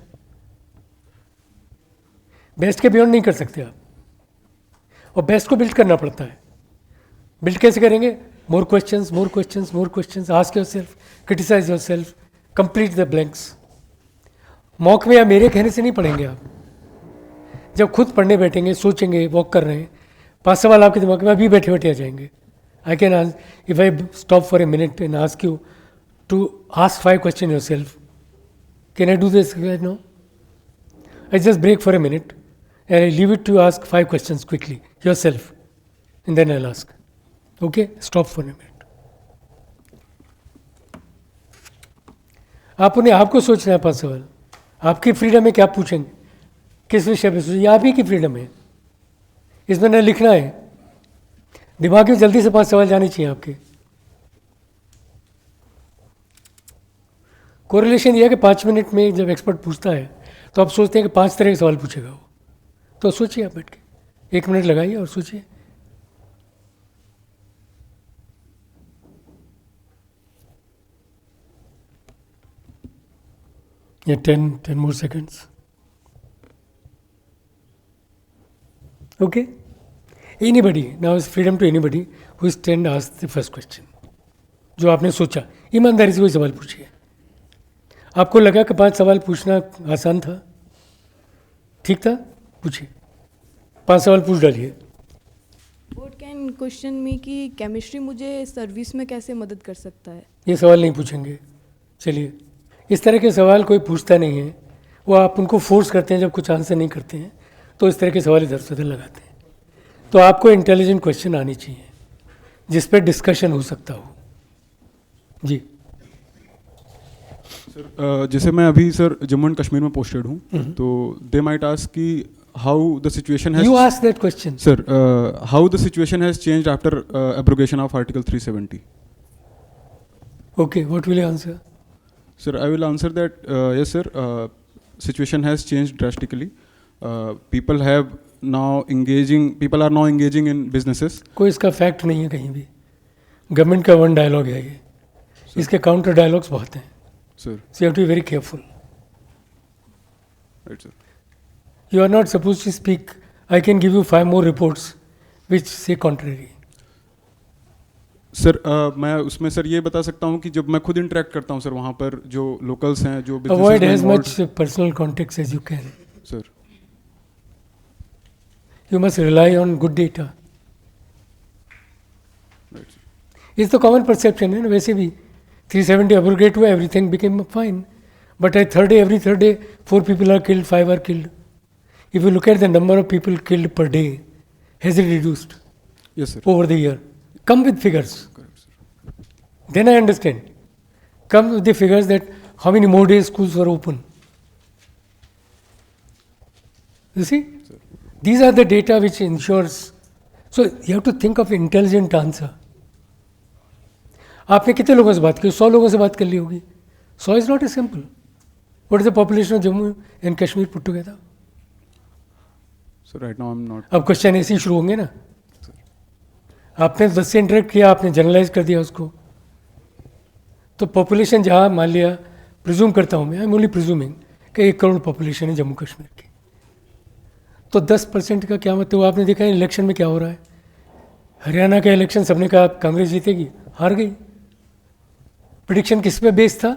Best के बियॉन्ड नहीं कर सकते आप, और बेस्ट को बिल्ड करना पड़ता है. बिल्ड कैसे करेंगे? More questions, more questions, more questions. Ask yourself, criticize yourself, complete the blanks. Mock में या मेरे कहने से नहीं पढ़ेंगे आप. जब खुद पढ़ने बैठेंगे, सोचेंगे, वॉक कर रहे हैं, 5 सवाल आपके दिमाग में अभी बैठे बैठे आ जाएंगे. I can ask, if I stop for a minute and ask you to ask 5 question yourself, can I do this right now? I just break for a minute and I leave it to ask 5 questions quickly yourself and then I will ask. Okay, stop for a minute. आप उन्हें आपको सोचना है 5 सवाल. आपकी freedom है कि आप पूछेंगे किस विषय पे सोचिए, आप ही की फ्रीडम है. इसमें न लिखना है, दिमाग में जल्दी से 5 सवाल जाने चाहिए आपके. कोरिलेशन यह है कि 5 मिनट में जब एक्सपर्ट पूछता है तो आप सोचते हैं कि 5 तरह के सवाल पूछेगा वो. तो सोचिए आप बैठ के, 1 मिनट लगाइए और सोचिए. Yeah, 10 more seconds. Okay? Anybody now is freedom to anybody who stand ask the first question. जो आपने सोचा, ईमानदारी से कोई सवाल पूछिए. आपको लगा कि 5 सवाल पूछना आसान था, ठीक था, पूछिए. 5 सवाल पूछ डालिए. बोर्ड कैन क्वेश्चन मी कि केमिस्ट्री मुझे सर्विस में कैसे मदद कर सकता है. ये सवाल नहीं पूछेंगे. चलिए, इस तरह के सवाल कोई पूछता नहीं है. वो आप उनको फोर्स करते हैं जब कुछ आंसर नहीं करते हैं, तो इस तरह के सवाल इधर से उधर लगाते हैं. तो आपको इंटेलिजेंट क्वेश्चन आनी चाहिए जिस पे डिस्कशन हो सकता हो. जी. सर जैसे मैं अभी सर जम्मू एंड कश्मीर में पोस्टेड हूँ, तो दे माइट आस्क कि how the situation has You ask that question. Sir how the situation has changed after abrogation of article 370. Okay, what will you answer? Sir, I will answer that. Yes, sir. Situation has changed drastically. People are now engaging in businesses. कोई इसका fact नहीं है कहीं भी. Government का one dialogue है ये. इसके काउंटर डायलॉग्स बहुत हैं. Sir, So you have to be very careful. right, sir. You are not supposed to speak. I can give you 5 more reports which say contrary. Sir मैं उसमें sir ये बता सकता हूँ कि जब मैं खुद इंटरेक्ट करता हूँ सर वहाँ पर जो लोकल्स हैं जो businesses Avoid में as involved- much personal context as you can. Sir You must rely on good data. right, sir. It's the common perception है ना. वैसे भी 370 abrogate हुआ, everything became fine. But every third day 4 people are killed, 5 are killed. If you look at the number of people killed per day, has it reduced Yes, sir. over the year? Come with figures. Correct, sir. Then I understand. Come with the figures that how many more days schools were open. You see? These are the data which ensures. So you have to think of intelligent answer. आपने कितने लोगों से बात की? 100 लोगों से बात कर ली होगी. 100 is not as simple. What is the population of Jammu and Kashmir put together? So right now I'm not. अब क्वेश्चन ऐसे ही शुरू होंगे ना. आपने 10 से इंटरेक्ट किया, आपने जनरलाइज कर दिया उसको. तो पॉपुलेशन जहाँ मान लिया, प्रिज्यूम करता हूँ मैं, आई एम ओनली प्रिज्यूमिंग कि 1 करोड़ पॉपुलेशन है जम्मू कश्मीर की. तो 10% का क्या मतलब? आपने देखा है इलेक्शन में क्या हो रहा है. हरियाणा का इलेक्शन सबने कहा कांग्रेस जीतेगी, हार गई. प्रिडिक्शन किस पे बेस्ड था?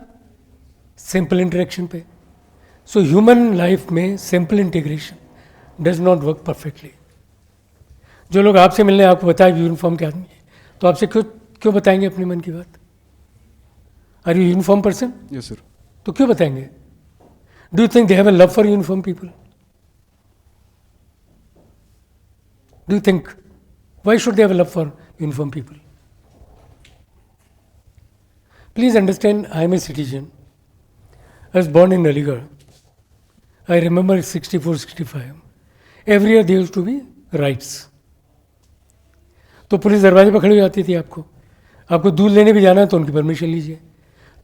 सिंपल इंटरेक्शन पे. सो ह्यूमन लाइफ में simple integration does not work perfectly. जो लोग आपसे मिलने आपको बताए यूनिफॉर्म के आदमी है, तो आपसे क्यों बताएंगे अपने मन की बात? Are you uniform person? Yes, sir. तो क्यों बताएंगे? Do you think they have a love for uniform people? Do you think why should they have a love for uniform people? Please understand, I am a citizen. I was born in Aligarh. I remember 64, 65. Every year there used to be riots. तो police दरवाजे पर खड़ी हो जाती थी आपको दूध लेने भी जाना है तो उनकी परमिशन लीजिए.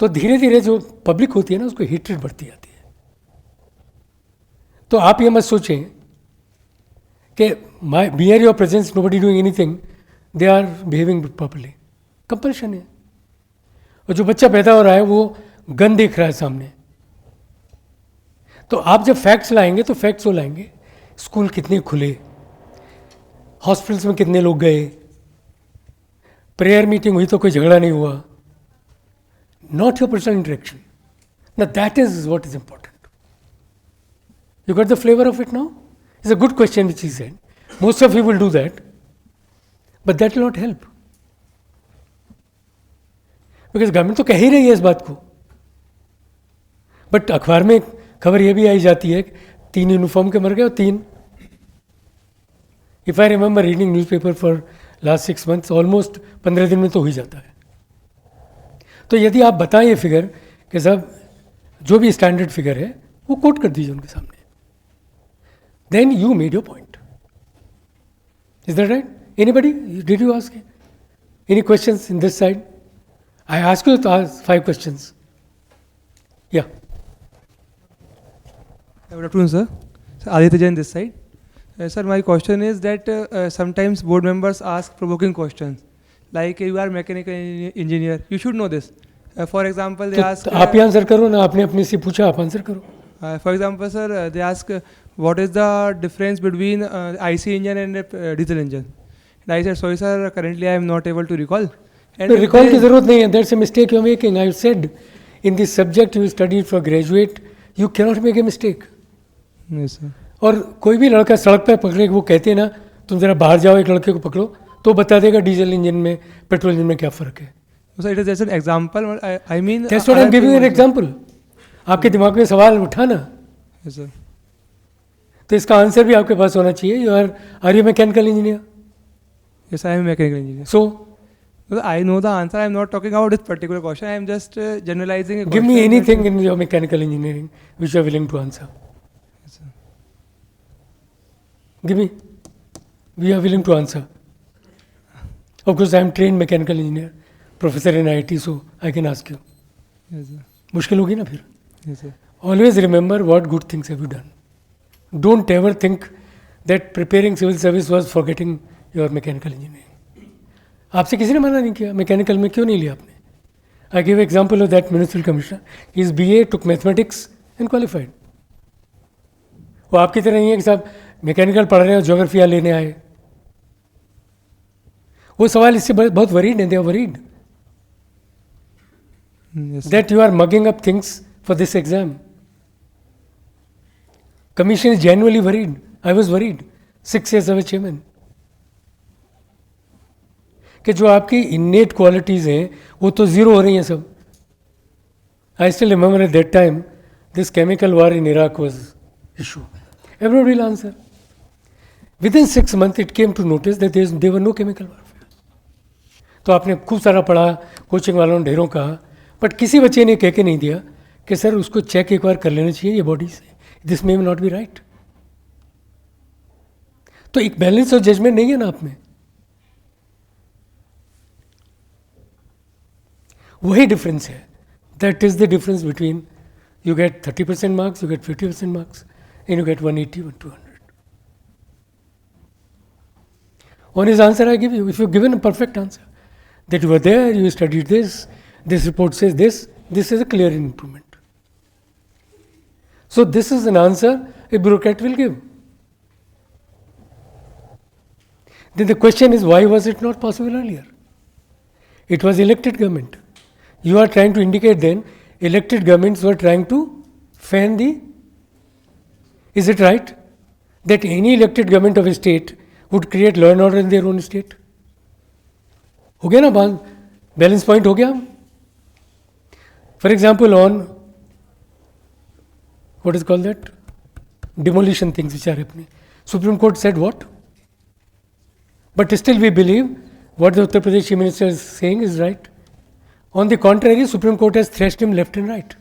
तो धीरे धीरे जो पब्लिक होती है ना उसको हेट्रेड बढ़ती जाती है. तो आप ये मत सोचें कि bear your presence nobody doing anything they are behaving properly. Compulsion है. और जो बच्चा पैदा हो रहा है वो गन देख रहा है सामने. तो आप जब फैक्ट्स लाएंगे तो फैक्ट्स वो लाएंगे. स्कूल कितने खुले, हॉस्पिटल्स में कितने लोग गए, प्रेयर मीटिंग हुई तो कोई झगड़ा नहीं हुआ. Not your personal interaction. ना that is what is important. You got the flavour of it now? It's a good question which he said. Most of you will do that, but that will not help. Because government तो कह ही रही है इस बात को. But अखबार में खबर यह भी आई जाती है 3 यूनिफॉर्म के मर गए और 3. If I remember reading newspaper for last 6 months, almost 15 दिन में तो हो ही जाता है. तो यदि आप बताएं ये फिगर कि साहब जो भी स्टैंडर्ड फिगर है वो कोट कर दीजिए उनके सामने, then you made your point. Is that right? Anybody did you ask any questions in this side? I ask you to ask 5 questions. Yeah. Good afternoon, sir. Sir, Aditya Jain this side. Sir, my question is that sometimes board members ask provoking questions. Like you are mechanical engineer, you should know this. For example, they ask. तो आप ही answer करो ना. आपने अपने से पूछा, आप answer करो. For example, sir, they ask what is the difference between IC engine and diesel engine. And I said, sorry sir, currently I am not able to recall. And तो रिकॉल की जरूरत नहीं है. That's a mistake you are making. I said in this subject you studied for graduate you can not make a mistake. Yes sir. और कोई भी लड़का सड़क पे पकड़े वो कहते हैं ना तुम जरा बाहर जाओ एक लड़के को पकड़ो तो बता देगा डीजल इंजन में पेट्रोल इंजन में क्या फ़र्क है. So it is just an example. I mean. That's what I am giving an example. आपके दिमाग में सवाल उठाना Yes sir. तो इसका आंसर भी आपके पास होना चाहिए. You are you mechanical engineer. Yes, I am a mechanical engineer. So Because I know the answer. I am not talking about this particular question. I am just generalizing a give me question. Anything in your mechanical engineering which you are willing to answer. Yes, sir. Give me. We are willing to answer. Of course, I am trained mechanical engineer, professor in IT, so I can ask you. Yes, sir. मुश्किल होगी ना फिर. Yes, sir. Always remember what good things have you done. Don't ever think that preparing civil service was forgetting your mechanical engineering. आपसे किसी ने मना नहीं किया मैकेनिकल में क्यों नहीं लिया आपने. I give example of that municipal commissioner. His BA took mathematics and qualified. वो आपकी तरह नहीं है कि साहब मैकेनिकल पढ़ रहे हैं ज्योग्राफिया लेने आए. वो सवाल इससे बहुत वरीड है. They are worried Yes, sir. that you are mugging up things for this exam. Commission is genuinely worried. I was worried 6 years as a chairman. कि जो आपकी innate qualities हैं वो तो ज़ीरो हो रही हैं सब. I still remember at that time this chemical war in Iraq was issue. Everybody will answer. Within 6 months it came to notice that there were no chemical warfare. तो आपने खूब सारा पढ़ा, कोचिंग वालों ने ढेरों कहा, बट किसी बच्चे ने कह के नहीं दिया कि सर उसको चेक एक बार कर लेना चाहिए ये बॉडी से. This may not be right. तो एक बैलेंस और जजमेंट नहीं है ना आप में. वही डिफरेंस है. That is the difference between you get 30% marks, you get 50% marks and you get 180 or 200. On his answer I give you, if you're given a perfect answer, that you were there, you studied this report says this is a clear improvement. So this is an answer a bureaucrat will give. Then the question is, why was it not possible earlier? It was elected government. You are trying to indicate then elected governments were trying to fan the. Is it right that any elected government of a state would create law and order in their own state? हो गया ना balance point हो गया. For example on what is called that demolition things which are happening, Supreme Court said what, but still we believe what the Uttar Pradesh chief minister is saying is right. On the contrary Supreme Court has thrashed him left and right.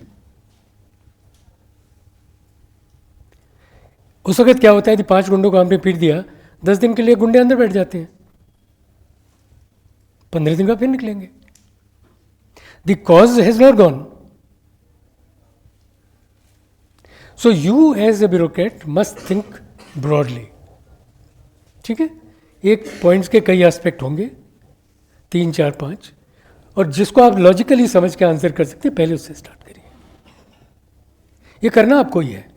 उस वक्त क्या होता है कि 5 गुंडों को आपने पीट दिया, 10 दिन के लिए गुंडे अंदर बैठ जाते हैं, 15 दिन का फिर निकलेंगे. The cause has not gone. So you as a bureaucrat must think broadly. ठीक है. एक पॉइंट्स के कई एस्पेक्ट होंगे, 3, 4, 5, और जिसको आप लॉजिकली समझ के आंसर कर सकते हैं पहले उससे स्टार्ट करिए. ये करना आपको ही है.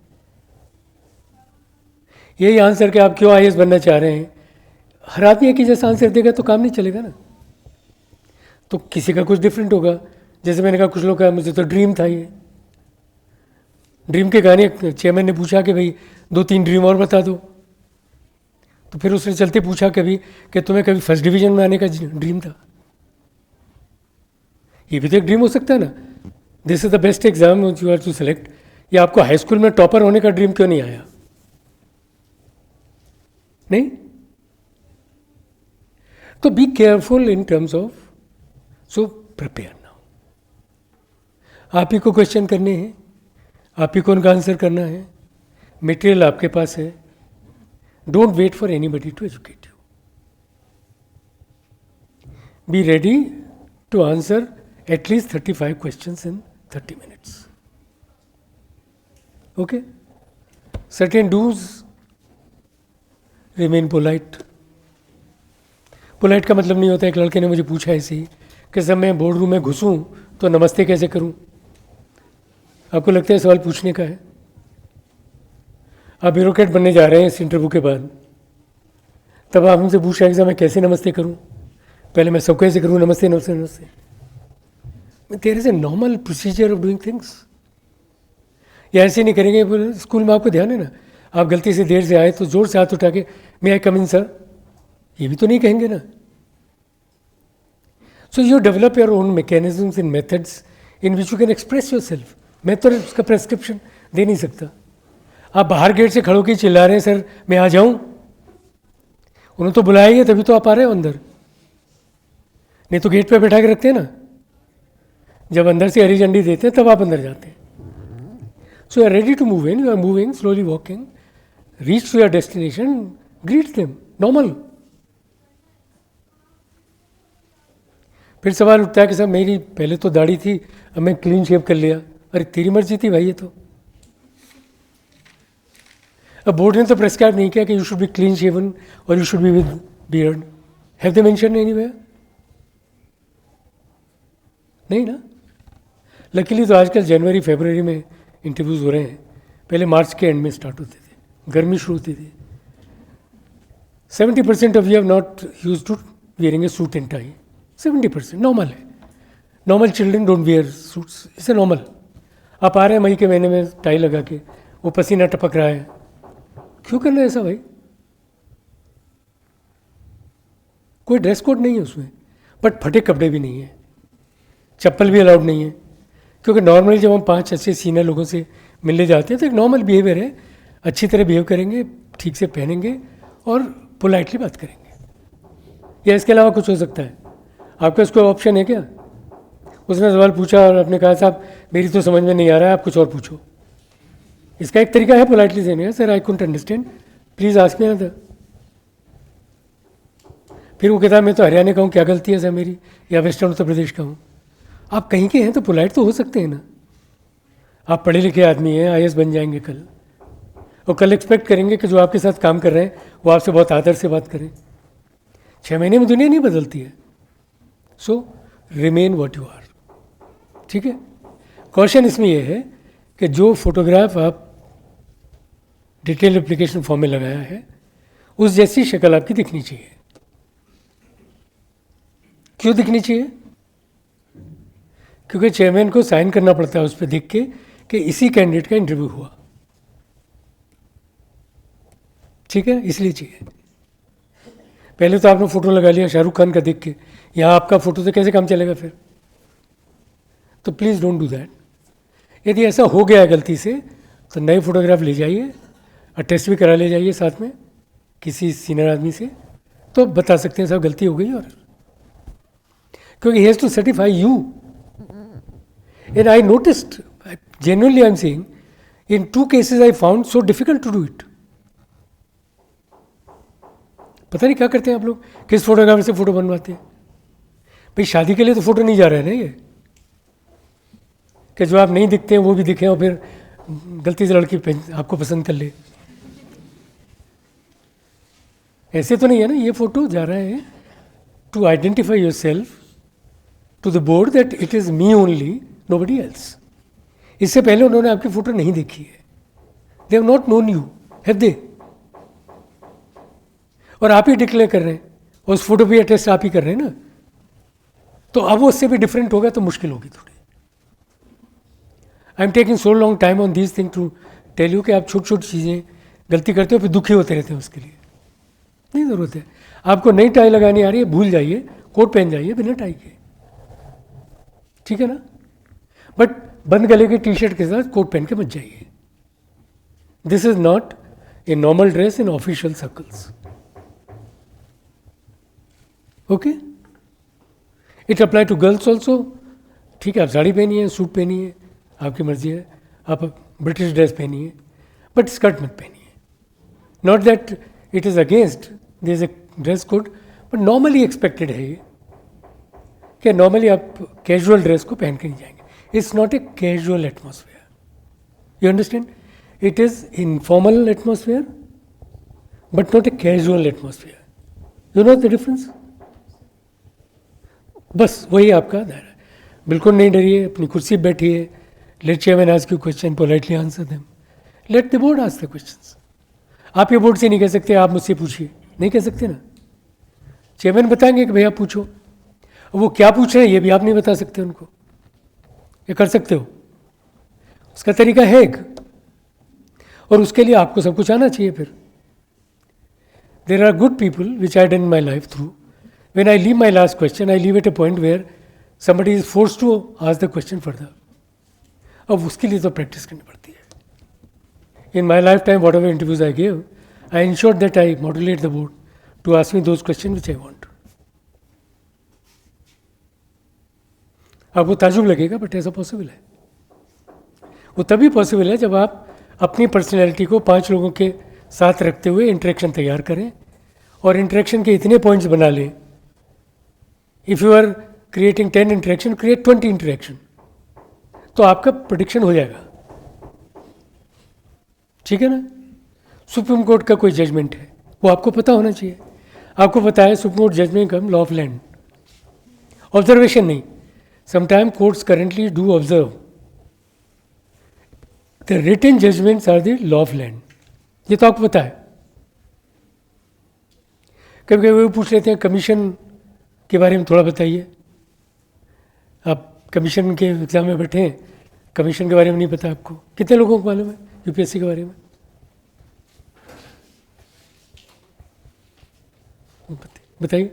यही आंसर कि आप क्यों IAS बनना चाह रहे हैं, हर आदमी एक ही जैसा आंसर देगा तो काम नहीं चलेगा ना. तो किसी का कुछ डिफरेंट होगा. जैसे मैंने कहा कुछ लोग कहा मुझे तो ड्रीम था ये. ड्रीम के गाने चेयरमैन ने पूछा कि भाई 2-3 ड्रीम और बता दो. तो फिर उसने चलते पूछा कभी कि तुम्हें कभी फर्स्ट डिवीजन में आने का ड्रीम था. ये भी तो एक ड्रीम हो सकता है ना. This is the best exam you are to select. या आपको हाई स्कूल में टॉपर होने का ड्रीम क्यों नहीं आया? नहीं. तो be careful in terms of. So prepare now. आप ही को क्वेश्चन करने हैं, आप ही को उनका आंसर करना है. मटेरियल आपके पास है. Don't wait for anybody to educate you. Be ready to answer at least 35 questions in 30 minutes. Okay. Certain do's. Remain polite. Polite का मतलब नहीं होता. एक लड़के ने मुझे पूछा ऐसे ही कि जब मैं बोर्ड रूम में घुसूँ तो नमस्ते कैसे करूँ. आपको लगता है सवाल पूछने का है? आप ब्यूरोक्रेट बनने जा रहे हैं इस इंटरव्यू के बाद, तब आप हमसे पूछ रहे हैं कि मैं कैसे नमस्ते करूं, पहले मैं सबको ऐसे करूं नमस्ते नमस्ते नमस्ते. There is a normal procedure of doing things. या ऐसे नहीं करेंगे. स्कूल में आपको ध्यान है ना, आप गलती से देर से आए तो जोर से हाथ उठा के मे आई कम इन सर, ये भी तो नहीं कहेंगे ना. So you develop your own mechanisms in methods in which you can express your self. मैं तो उसका प्रेस्क्रिप्शन दे नहीं सकता. आप बाहर गेट से खड़े होकर चिल्ला रहे हैं सर मैं आ जाऊं, उन्होंने तो बुलाया ही है तभी तो आप आ रहे हो अंदर, नहीं तो गेट पे बैठा के रखते हैं ना. जब अंदर से हरी झंडी देते हैं तब आप अंदर जाते हैं. So you are ready to move in, you are moving slowly walking, reach to your destination, greet them normal. फिर सवाल उठता है कि साहब मेरी पहले तो दाढ़ी थी, अब मैं क्लीन शेव कर लिया. अरे तेरी मर्जी थी भाई, ये तो अब बोर्ड ने तो प्रेस्क्राइब नहीं किया कि you should be clean shaven और you should be with beard. Have they mention anywhere? नहीं ना. लकीली तो आजकल जनवरी फरवरी में इंटरव्यूज़ हो रहे हैं, पहले मार्च के एंड में स्टार्ट होते थे, गर्मी शुरू होती थी. 70% of you have not used to wearing a suit and tie. 70% normal है. Normal children don't wear suits, इसे नॉर्मल. आप आ रहे हैं मई के महीने में टाई लगा के, वो पसीना टपक रहा है, क्यों करना है ऐसा भाई? कोई ड्रेस कोड नहीं है उसमें, बट फटे कपड़े भी नहीं है, चप्पल भी अलाउड नहीं है. क्योंकि नॉर्मली जब हम 5 अच्छे सीनियर लोगों से मिलने जाते हैं तो एक नॉर्मल बिहेवियर है, अच्छी तरह बिहेव करेंगे, ठीक से पहनेंगे और पोलाइटली बात करेंगे. या इसके अलावा कुछ हो सकता है? आपका इसको ऑप्शन है क्या? उसने सवाल पूछा और आपने कहा साहब मेरी तो समझ में नहीं आ रहा है, आप कुछ और पूछो. इसका एक तरीका है पोलाइटली देने का, sir I couldn't understand, please ask me another. फिर वो कहता है मैं तो हरियाणा का हूँ, क्या गलती है सर मेरी, या वेस्टर्न उत्तर प्रदेश का हूँ. आप कहीं के हैं तो पोलाइट तो हो सकते हैं ना. आप पढ़े लिखे आदमी हैं, IAS बन जाएंगे कल, और कल एक्सपेक्ट करेंगे कि जो आपके साथ काम कर रहे हैं वो आपसे बहुत आदर से बात करें. 6 महीने में दुनिया नहीं बदलती है. सो रिमेन व्हाट यू आर. ठीक है. क्वेश्चन इसमें यह है कि जो फोटोग्राफ आप डिटेल एप्लीकेशन फॉर्म में लगाया है उस जैसी शक्ल आपकी दिखनी चाहिए. क्यों दिखनी चाहिए? क्योंकि चेयरमैन को साइन करना पड़ता है उस पर देख के कि इसी कैंडिडेट का इंटरव्यू हुआ. ठीक है, इसलिए चाहिए. पहले तो आपने फोटो लगा लिया शाहरुख खान का देख के, यहाँ आपका फोटो से कैसे काम चलेगा फिर? तो प्लीज़ डोंट डू दैट. यदि ऐसा हो गया गलती से तो नए फोटोग्राफ ले जाइए और टेस्ट भी करा ले जाइए साथ में किसी सीनियर आदमी से, तो बता सकते हैं साहब गलती हो गई. और क्योंकि he has to certify you. And I noticed, genuinely I'm saying, in 2 cases I found so difficult to do it. पता नहीं क्या करते हैं आप लोग, किस फोटोग्राफर से फोटो बनवाते हैं. भाई शादी के लिए तो फोटो नहीं जा रहा है ना ये, कि जो आप नहीं दिखते हैं वो भी दिखें और फिर गलती से लड़की आपको पसंद कर ले. ऐसे तो नहीं है ना. ये फोटो जा रहा है to identify yourself to the board that it is me only, nobody else. इससे पहले उन्होंने आपकी फोटो नहीं देखी है. They have not known you, have they? और आप ही डिक्लेयर कर रहे हैं, और उस फोटो पे अटेस्ट आप ही कर रहे हैं ना. तो अब वो उससे भी डिफरेंट होगा तो मुश्किल होगी थोड़ी. I am taking so long time on this thing to tell you कि आप छोटी छोटी चीज़ें गलती करते हो फिर दुखी होते रहते हैं. उसके लिए नहीं ज़रूरत है. आपको नई टाई लगानी आ रही है, भूल जाइए, कोट पहन जाइए बिना टाई के. ठीक है ना. बट बंद गले के टी-शर्ट के साथ कोट पहन के मत जाइए. This is not a normal dress in official circles. Okay. It apply to girls also. ठीक है, आप साड़ी पहनिए, सूट पहनिए, आपकी मर्जी है. आप ब्रिटिश ड्रेस पहनिए, बट स्कर्ट मत पहनिए. Not that it is against, there is a dress code, but normally expected है ये कि नॉर्मली आप कैजुअल ड्रेस को पहन के नहीं जाएंगे. It's not a casual atmosphere. You understand? It is informal atmosphere, but not a casual atmosphere. You know the difference? बस वही आपका दायरा है. बिल्कुल नहीं डरिए, अपनी कुर्सी पर बैठिए. Let chairman ask you question, politely answer them. Let the board ask the questions. आप ये बोर्ड से नहीं कह सकते आप मुझसे पूछिए. नहीं कह सकते ना। चेयरमैन बताएंगे कि भैया पूछो, वो क्या पूछ रहे हैं ये भी आप नहीं बता सकते उनको, ये कर सकते हो, उसका तरीका है एक, और उसके लिए आपको सब कुछ आना चाहिए। फिर there are good people which I done my life through, when I leave my last question I leave at a point where somebody is forced to ask the question further. अब उसके लिए तो प्रैक्टिस करनी पड़ती है। In my lifetime, whatever interviews I gave, I ensured that I modulate the board to ask me those questions which I want. आपको ताजुब लगेगा, बट ऐसा पॉसिबल है। वो तभी पॉसिबल है जब आप अपनी पर्सनैलिटी को 5 लोगों के साथ रखते हुए इंटरेक्शन तैयार करें और इंटरेक्शन के इतने पॉइंट्स बना लें। If you are creating 10 interaction, create 20 interaction, तो आपका प्रेडिक्शन हो जाएगा। ठीक है ना। सुप्रीम कोर्ट का कोई जजमेंट है, वो आपको पता होना चाहिए। आपको पता है supreme court judgement cum law of land, observation नहीं। Sometime courts currently do observe the written judgements are the law of land, ये तो आपको पता है। कभी कभी वो पूछ लेते हैं कमीशन के बारे में थोड़ा बताइए। आप कमीशन के एग्ज़ाम में बैठे हैं, कमीशन के बारे में नहीं पता आपको। कितने लोगों को मालूम है यूपीएससी के बारे में? बताइए।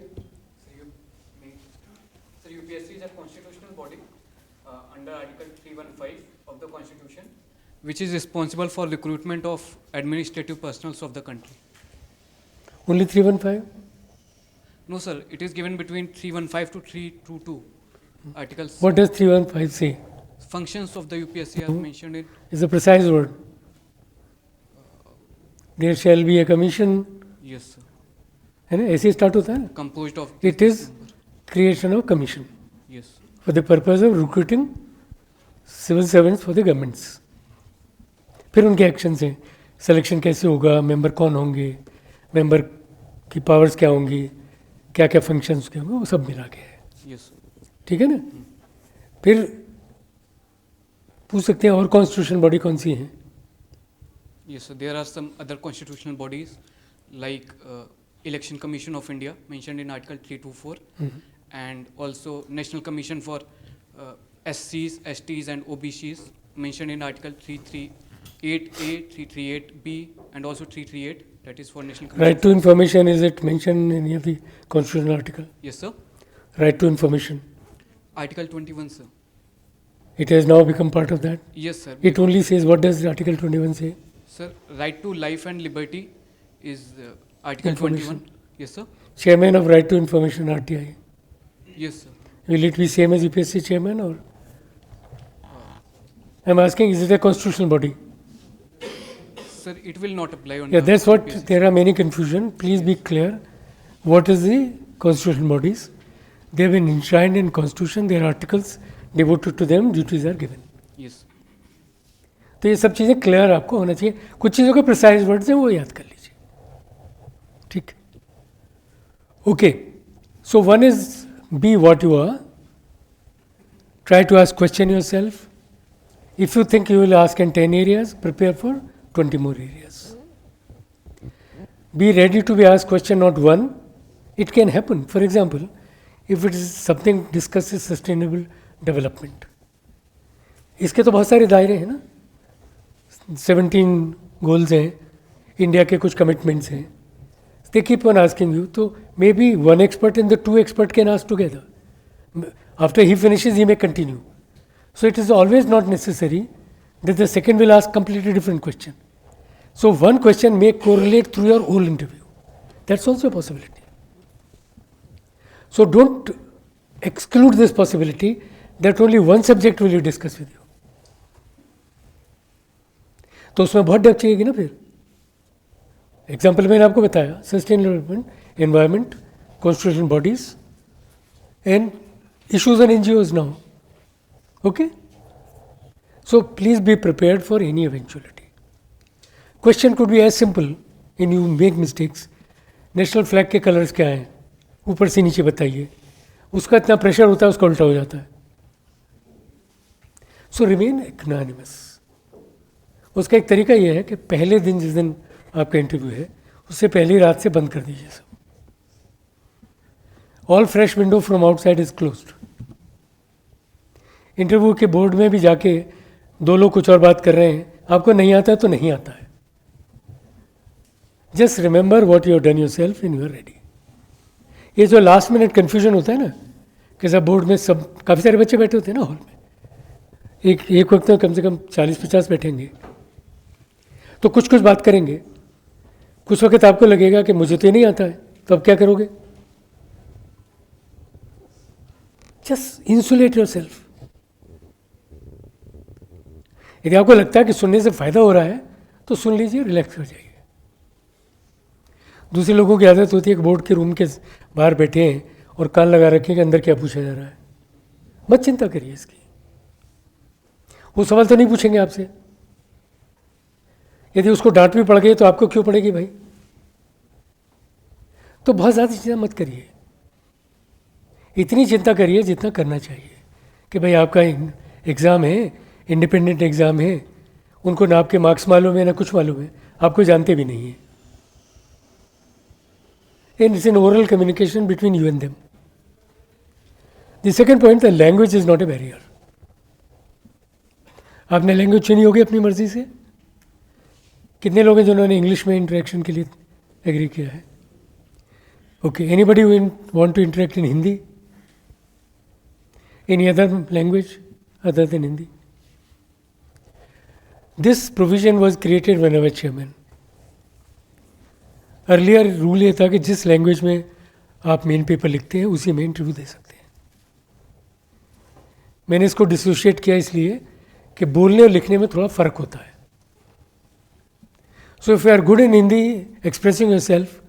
Sir, UPSC is a constitutional body under Article 315 of the Constitution, which is responsible for recruitment of administrative personnel of the country. Only 315? No, sir, it is given between 315 to 322 articles. What does 315 say? Functions of the UPSC are mentioned in. It's a precise word. There shall be a commission, Yes, sir. है ना, ऐसे start होता है ना। Composed of. It is creation of commission Yes. for the purpose of recruiting civil servants for the governments. फिर उनके actions हैं, selection कैसे होगा, मेंबर कौन होंगे, मेंबर की पावर्स क्या होंगी, क्या क्या फंक्शंस के होंगे, वो सब मिला के है। Yes, sir. ठीक है ना। फिर पूछ सकते हैं और कॉन्स्टिट्यूशन बॉडी कौन सी है? Yes, sir. There are some other constitutional bodies like Election Commission of India mentioned in Article 324, and also National Commission for SCs, STs and OBCs mentioned in Article 338A, 338B and also 338, that is for National Commission. Right to information, is it mentioned in any of the constitutional article? Yes, sir. Right to information. Article 21, sir. It has now become part of that. Yes, sir. It only says, what does Article 21 say? Sir, right to life and liberty is Article Information. 21. Yes, sir. Chairman of Right to Information, RTI. Yes, sir. Will it be same as UPSC chairman or? I'm asking, is it a constitutional body? Sir, it will not apply on. Yeah, the that's what, UPSC. there are many confusion. Please be clear. What is the constitutional bodies? They have been enshrined in constitution. There are articles devoted to them. Duties are given. Yes. तो ये सब चीज़ें clear आपको होना चाहिए। कुछ चीज़ों के प्रिसाइज वर्ड्स हैं, वो याद कर लीजिए। ठीक। Okay, so one is be what you are, try to ask question yourself. If you think you will ask in 10 areas, prepare for 20 more areas. Be ready to be asked question, not one. It can happen. For example, if it is something discusses sustainable development, इसके तो बहुत सारे दायरे हैं ना, 17 goals हैं, India के कुछ कमिटमेंट्स हैं। They keep on asking you, so maybe one expert and the 2 expert can ask together. After he finishes, he may continue. So it is always not necessary that the second will ask completely different question. So one question may correlate through your whole interview. That's also a possibility. So don't exclude this possibility that only one subject will you discuss with you. तो उसमें बहुत depth चाहिएगी ना। फिर example मैंने आपको बताया, sustainable development, environment, constitution bodies and issues and NGOs now. Okay, so please be prepared for any eventuality. Question could be as simple, in you make mistakes, national flag के colours क्या हैं, ऊपर से नीचे बताइए। उसका इतना प्रेशर होता है, उसका उल्टा हो जाता है। सो रिमेन इग्नोनिमस। उसका एक तरीका यह है कि पहले दिन जिस दिन आपका इंटरव्यू है, उससे पहली रात से बंद कर दीजिए सब. All fresh window from outside is closed. Interview के बोर्ड में भी जाके दो लोग कुछ और बात कर रहे हैं, आपको नहीं आता है तो नहीं आता है. Just remember what you done your self in your ready. ये जो लास्ट मिनट कन्फ्यूजन होता है ना, कि सब बोर्ड में सब काफ़ी सारे बच्चे बैठे होते हैं ना हॉल में, एक वक्त में कम से कम 40-50 बैठेंगे, तो कुछ कुछ बात करेंगे. कुछ वक्त आपको लगेगा कि मुझे तो ये नहीं आता है, तो अब क्या करोगे? Just insulate your self. यदि आपको लगता है कि सुनने से फायदा हो रहा है तो सुन लीजिए, रिलैक्स हो जाइए. दूसरे लोगों की आदत होती है कि बोर्ड के रूम के बाहर बैठे हैं और कान लगा रखे कि अंदर क्या पूछा जा रहा है. मत चिंता करिए इसकी, वो सवाल तो नहीं पूछेंगे आपसे. यदि उसको डांट भी पड़ गई तो आपको क्यों पड़ेगी भाई? तो बहुत ज़्यादा चिंता मत करिए. इतनी चिंता करिए जितना करना चाहिए कि भाई आपका एग्ज़ाम है, इंडिपेंडेंट एग्ज़ाम है, उनको ना आपके मार्क्स मालूम है ना कुछ मालूम है, आपको जानते भी नहीं है. And it's an oral communication between you and them. The second point, the language is not a barrier. आपने लैंग्वेज चुनी होगी अपनी मर्जी से. कितने लोग हैं जिन्होंने इंग्लिश में इंटरेक्शन के लिए एग्री किया है? Okay, anybody want to interact in Hindi? Any other language other than Hindi? This provision was created when I was chairman. Earlier rule ये था कि जिस लैंग्वेज में आप मेन पेपर लिखते हैं उसी में इंटरव्यू दे सकते हैं. मैंने इसको डिसोशिएट किया इसलिए कि बोलने और लिखने में थोड़ा फ़र्क होता है. So if you are good in Hindi expressing yourself,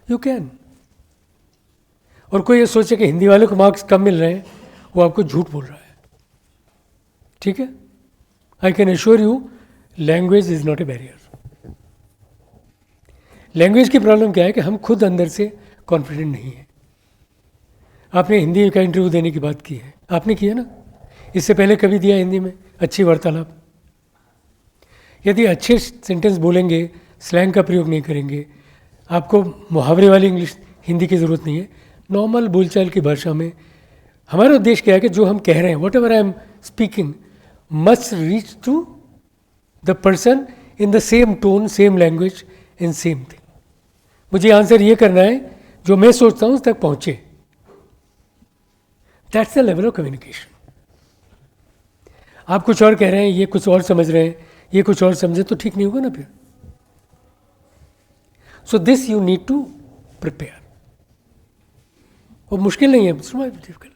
you can. और कोई ये सोचे कि हिंदी वाले को मार्क्स कम मिल रहे हैं, वो आपको झूठ बोल रहा है. ठीक है? I can assure you, language is not a barrier. Language की प्रॉब्लम क्या है कि हम खुद अंदर से कॉन्फिडेंट नहीं है. आपने हिंदी का इंटरव्यू देने की बात की है, आपने किया ना? इससे पहले कभी दिया हिंदी में अच्छी वार्तालाप? यदि अच्छे सेंटेंस बोलेंगे, स्लैंग का प्रयोग नहीं करेंगे, आपको मुहावरे वाली इंग्लिश हिंदी की ज़रूरत नहीं है. नॉर्मल बोलचाल की भाषा में हमारा उद्देश्य क्या है कि जो हम कह रहे हैं, whatever I am speaking must reach to the person in the same tone, same language and same thing. मुझे आंसर ये करना है जो मैं सोचता हूँ उस तक पहुँचे. That's the level of communication. आप कुछ और कह रहे हैं, ये कुछ और समझ रहे हैं, ये कुछ और समझे तो ठीक नहीं होगा ना फिर. So this you need to prepare. और मुश्किल नहीं है, डिफिकल्ट.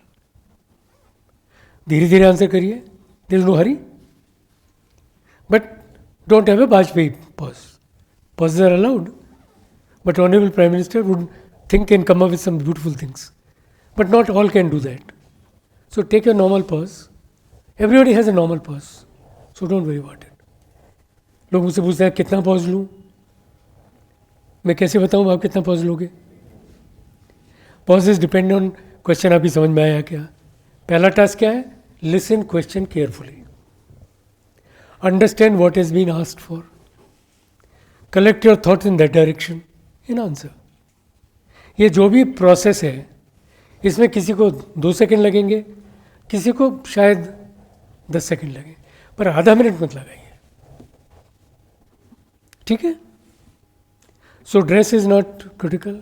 धीरे धीरे आंसर करिए, there is no hurry. But don't have a Vajpayee pause. Pauses are allowed, but Honorable Prime Minister would think and come up with some beautiful things. But not all can do that. So take a normal pause. Everybody has a normal pause. So don't worry about it. लोग मुझसे पूछते हैं कितना pause लूँ, मैं कैसे बताऊँ आप कितना पॉज लोगे? Pauses depend on question. आपकी समझ में आया क्या? पहला टास्क क्या है? Listen question carefully, understand what is been asked for, collect your thoughts in that direction in answer. ये जो भी प्रोसेस है, इसमें किसी को 2 सेकंड लगेंगे, किसी को शायद 10 सेकंड लगे, पर आधा मिनट मत लगाइए. ठीक है? सो ड्रेस इज नॉट क्रिटिकल.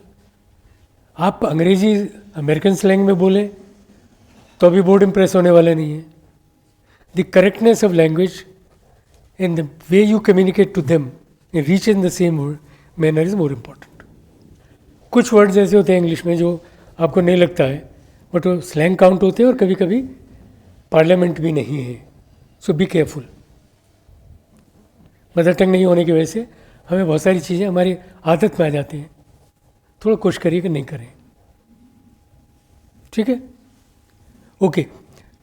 आप अंग्रेजी अमेरिकन स्लैंग में बोलें तो अभी बोर्ड इम्प्रेस होने वाला नहीं है. The correctness of language and the way you communicate to them and reach in the same manner is more important. कुछ वर्ड्स ऐसे होते हैं इंग्लिश में जो आपको नहीं लगता है, बट वो स्लैंग काउंट होते हैं और कभी कभी पार्लियामेंट भी नहीं है. सो बी केयरफुल. मदर टंग नहीं होने की वजह से हमें बहुत सारी चीज़ें हमारी आदत में आ जाती हैं. थोड़ा कोशिश करिए कि नहीं करें. ठीक है? Okay,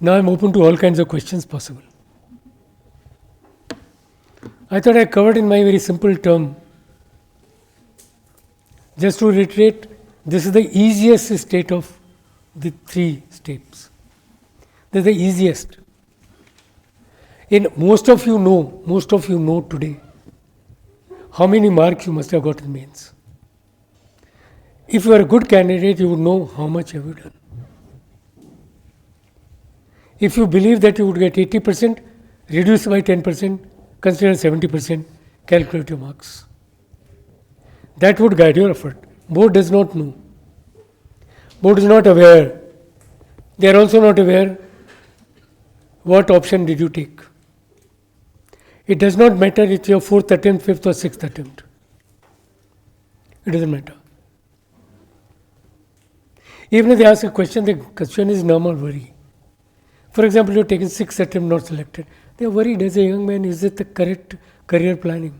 now I am open to all kinds of questions possible. I thought I covered in my very simple term. Just to reiterate, this is the easiest state of the 3 steps. This is the easiest. In most of you know today how many marks you must have got in mains. If you are a good candidate, you would know how much have you done. If you believe that you would get 80%, reduce by 10%, consider 70%, calculate your marks. That would guide your effort. Board does not know. Board is not aware. They are also not aware what option did you take. It does not matter if your 4th attempt, 5th or 6th attempt. It doesn't matter. Even if they ask a question, the question is normal worry. For example, you're taking 6th attempt, not selected. They are worried as a young man, is it the correct career planning?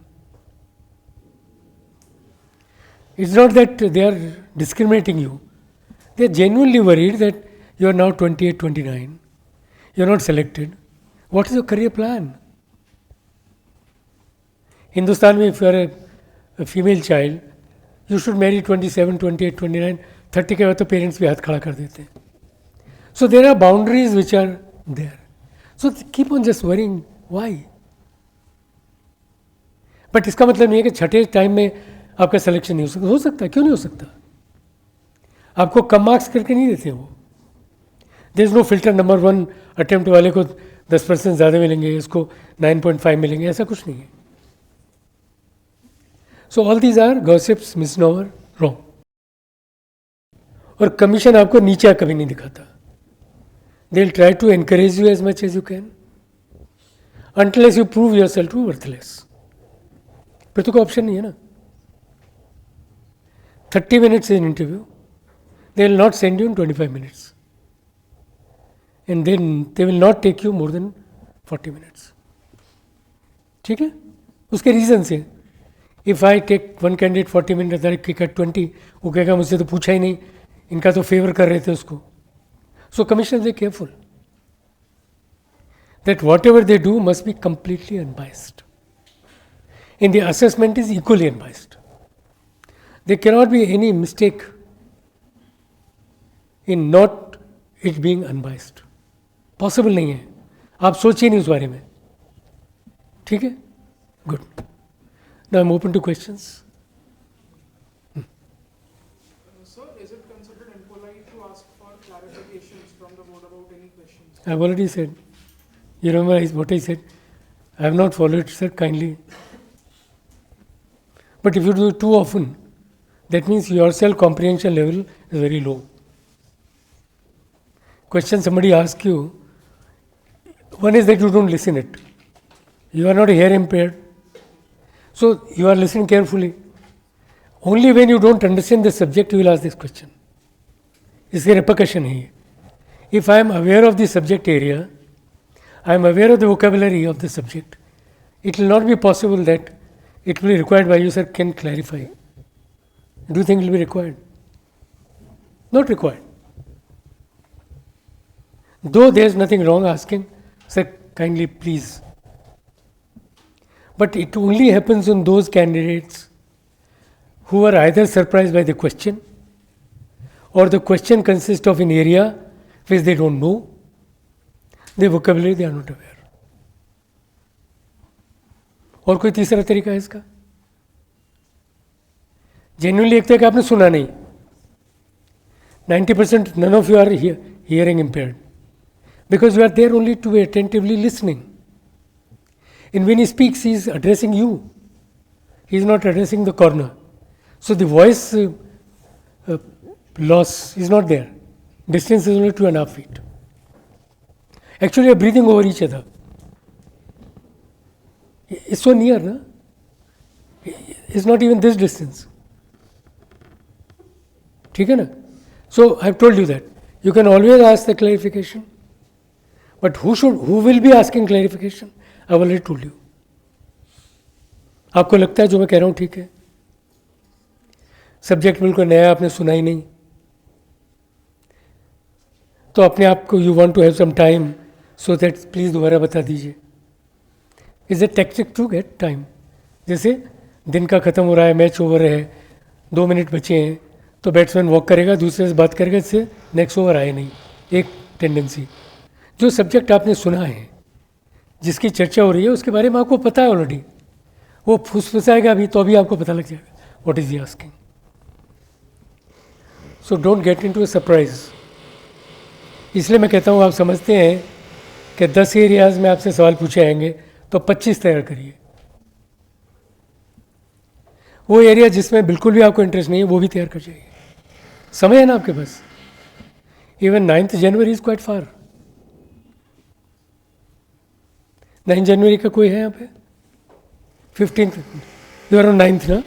It's not that they are discriminating you. They are genuinely worried that you are now 28, 29. You are not selected. What is your career plan? Hindustan mein, if you are a female child, you should marry 27, 28, 29, 30 के बाद तो parents भी हाथ खड़ा कर देते हैं. So there are boundaries which are there. So keep on just worrying. Why? But इसका मतलब नहीं है कि छठे टाइम में आपका सिलेक्शन नहीं हो सकता. हो सकता है, क्यों नहीं हो सकता? आपको कम मार्क्स करके नहीं देते वो. There is no filter number 1 attempt वाले को 10% ज़्यादा मिलेंगे, इसको 9.5 मिलेंगे, ऐसा कुछ नहीं है. So all these are gossips, misnomer, wrong. और कमीशन आपको नीचा कभी नहीं दिखाता. They will try to encourage you as much as you can until you prove yourself to worthless. फिर तो कोई ऑप्शन नहीं है ना. 30 minutes in interview, they will not send you in 25 minutes. And then they will not take you more than 40 minutes. ठीक है? उसके reason से if I take one candidate 40 minute other kick at 20, वो कहेगा मुझसे तो पूछा ही नहीं, इनका तो फेवर कर रहे थे उसको. So commissioner they careful that whatever they do must be completely unbiased. And the assessment is equally unbiased. There cannot be any mistake in not it being unbiased. Possible नहीं है. आप सोचिए नहीं उस बारे में. ठीक है? Good. Now I'm open to questions. Sir, is it considered impolite to ask for clarifications from the board about any questions? I've already said. You remember what I said? I have not followed, sir, kindly. But if you do it too often, that means your self comprehension level is very low. Question somebody asks you, one is that you don't listen it. You are not hear impaired. So you are listening carefully. Only when you don't understand the subject, you will ask this question. इसके repercussion है. If I am aware of the subject area, I am aware of the vocabulary of the subject, it will not be possible that it will be required by you, sir, can clarify. Do you think it will be required? Not required. Though there is nothing wrong asking, sir, kindly please. But it only happens in those candidates who are either surprised by the question or the question consists of an area which they don't know. The vocabulary they are not aware. और कोई तीसरा तरीका है इसका? Genuinely एक तो कि आपने सुना नहीं. 90% none of you are hearing impaired because you are there only to be attentively listening. And when he speaks, he is addressing you. He is not addressing the corner. So the voice loss is not there. Distance is only 2.5 feet. Actually, you are breathing over each other. It's so near, no? It's not even this distance. ठीक है ना? So I have told you that you can always ask the clarification, but who will be asking clarification? I have already told you. आपको लगता है जो मैं कह रहा हूँ ठीक है? सब्जेक्ट बिल्कुल नया, आपने सुना ही नहीं, तो अपने आप को you want to have some time. So that please दोबारा बता दीजिए. Is a tactic to get time. जैसे दिन का ख़त्म हो रहा है, मैच ओवर है, 2 मिनट बचे हैं, तो बैट्समैन वॉक करेगा, दूसरे से बात करेगा, इससे नेक्स्ट ओवर आए नहीं. एक टेंडेंसी. जो सब्जेक्ट आपने सुना है, जिसकी चर्चा हो रही है, उसके बारे में आपको पता है ऑलरेडी. वो फुसफुसाएगा अभी तो अभी आपको पता लग जाएगा what is he asking. So don't get into a surprise. इसलिए मैं कहता हूँ आप समझते हैं कि 10 एरियाज में आपसे सवाल पूछे आएंगे तो 25 तैयार करिए। वो एरिया जिसमें बिल्कुल भी आपको इंटरेस्ट नहीं है वो भी तैयार कर जाइए। समय है ना आपके पास। Even 9th January is quite far. 9 जनवरी का कोई है यहाँ पे? 15th you are on 9th ना,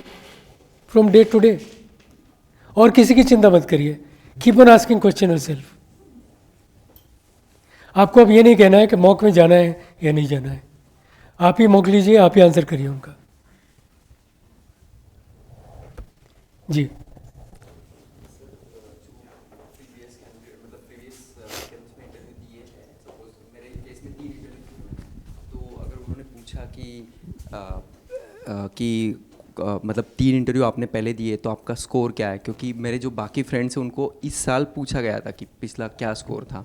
फ्रॉम डे टू डे। और किसी की चिंता मत करिए, keep on asking question yourself. आपको अब ये नहीं कहना है कि मॉक में जाना है या नहीं जाना है, आप ही मॉक लीजिए, आप ही आंसर करिए उनका। जी मतलब 3 इंटरव्यू आपने पहले दिए तो आपका स्कोर क्या है? क्योंकि मेरे जो बाकी फ्रेंड्स हैं उनको इस साल पूछा गया था कि पिछला क्या स्कोर था,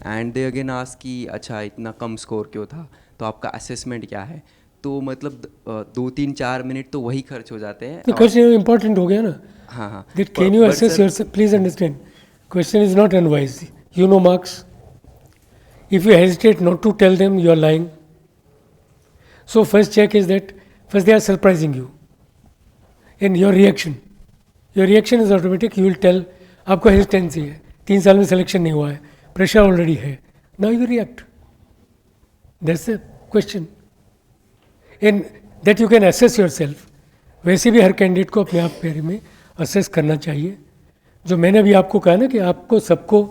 एंड दे अगेन आस्क कि अच्छा इतना कम स्कोर क्यों था, तो आपका असेसमेंट क्या है? तो मतलब 2-3-4 मिनट तो वही खर्च हो जाते हैं। क्वेश्चन इंपॉर्टेंट हो गया ना। हाँ हाँ, That can you assess yourself? Please understand, question is not unwise. You know marks. If you hesitate not to tell them, you are lying. So first check is that first they are surprising you, and your reaction. Your reaction is automatic. You will tell. आपको hesitancy है, 3 साल में selection नहीं हुआ है, pressure already है. Now you react. That's the question. And that you can assess yourself. वैसे भी हर कैंडिडेट को अपने आप बारे में असेस करना चाहिए। जो मैंने अभी आपको कहा ना कि आपको सबको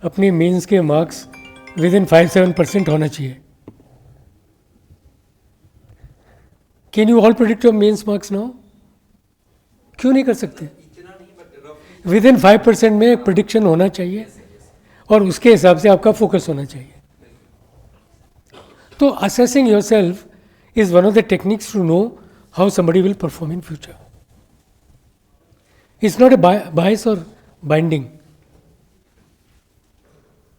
अपने मेंस के मार्क्स विद इन 5-7% होना चाहिए। Can you all predict your mains marks now? क्यों नहीं कर सकते? विद इन 5% में एक प्रेडिक्शन होना चाहिए और उसके हिसाब से आपका फोकस होना चाहिए। तो assessing yourself is one of the techniques to know how somebody will perform in future. It's not a bias or binding.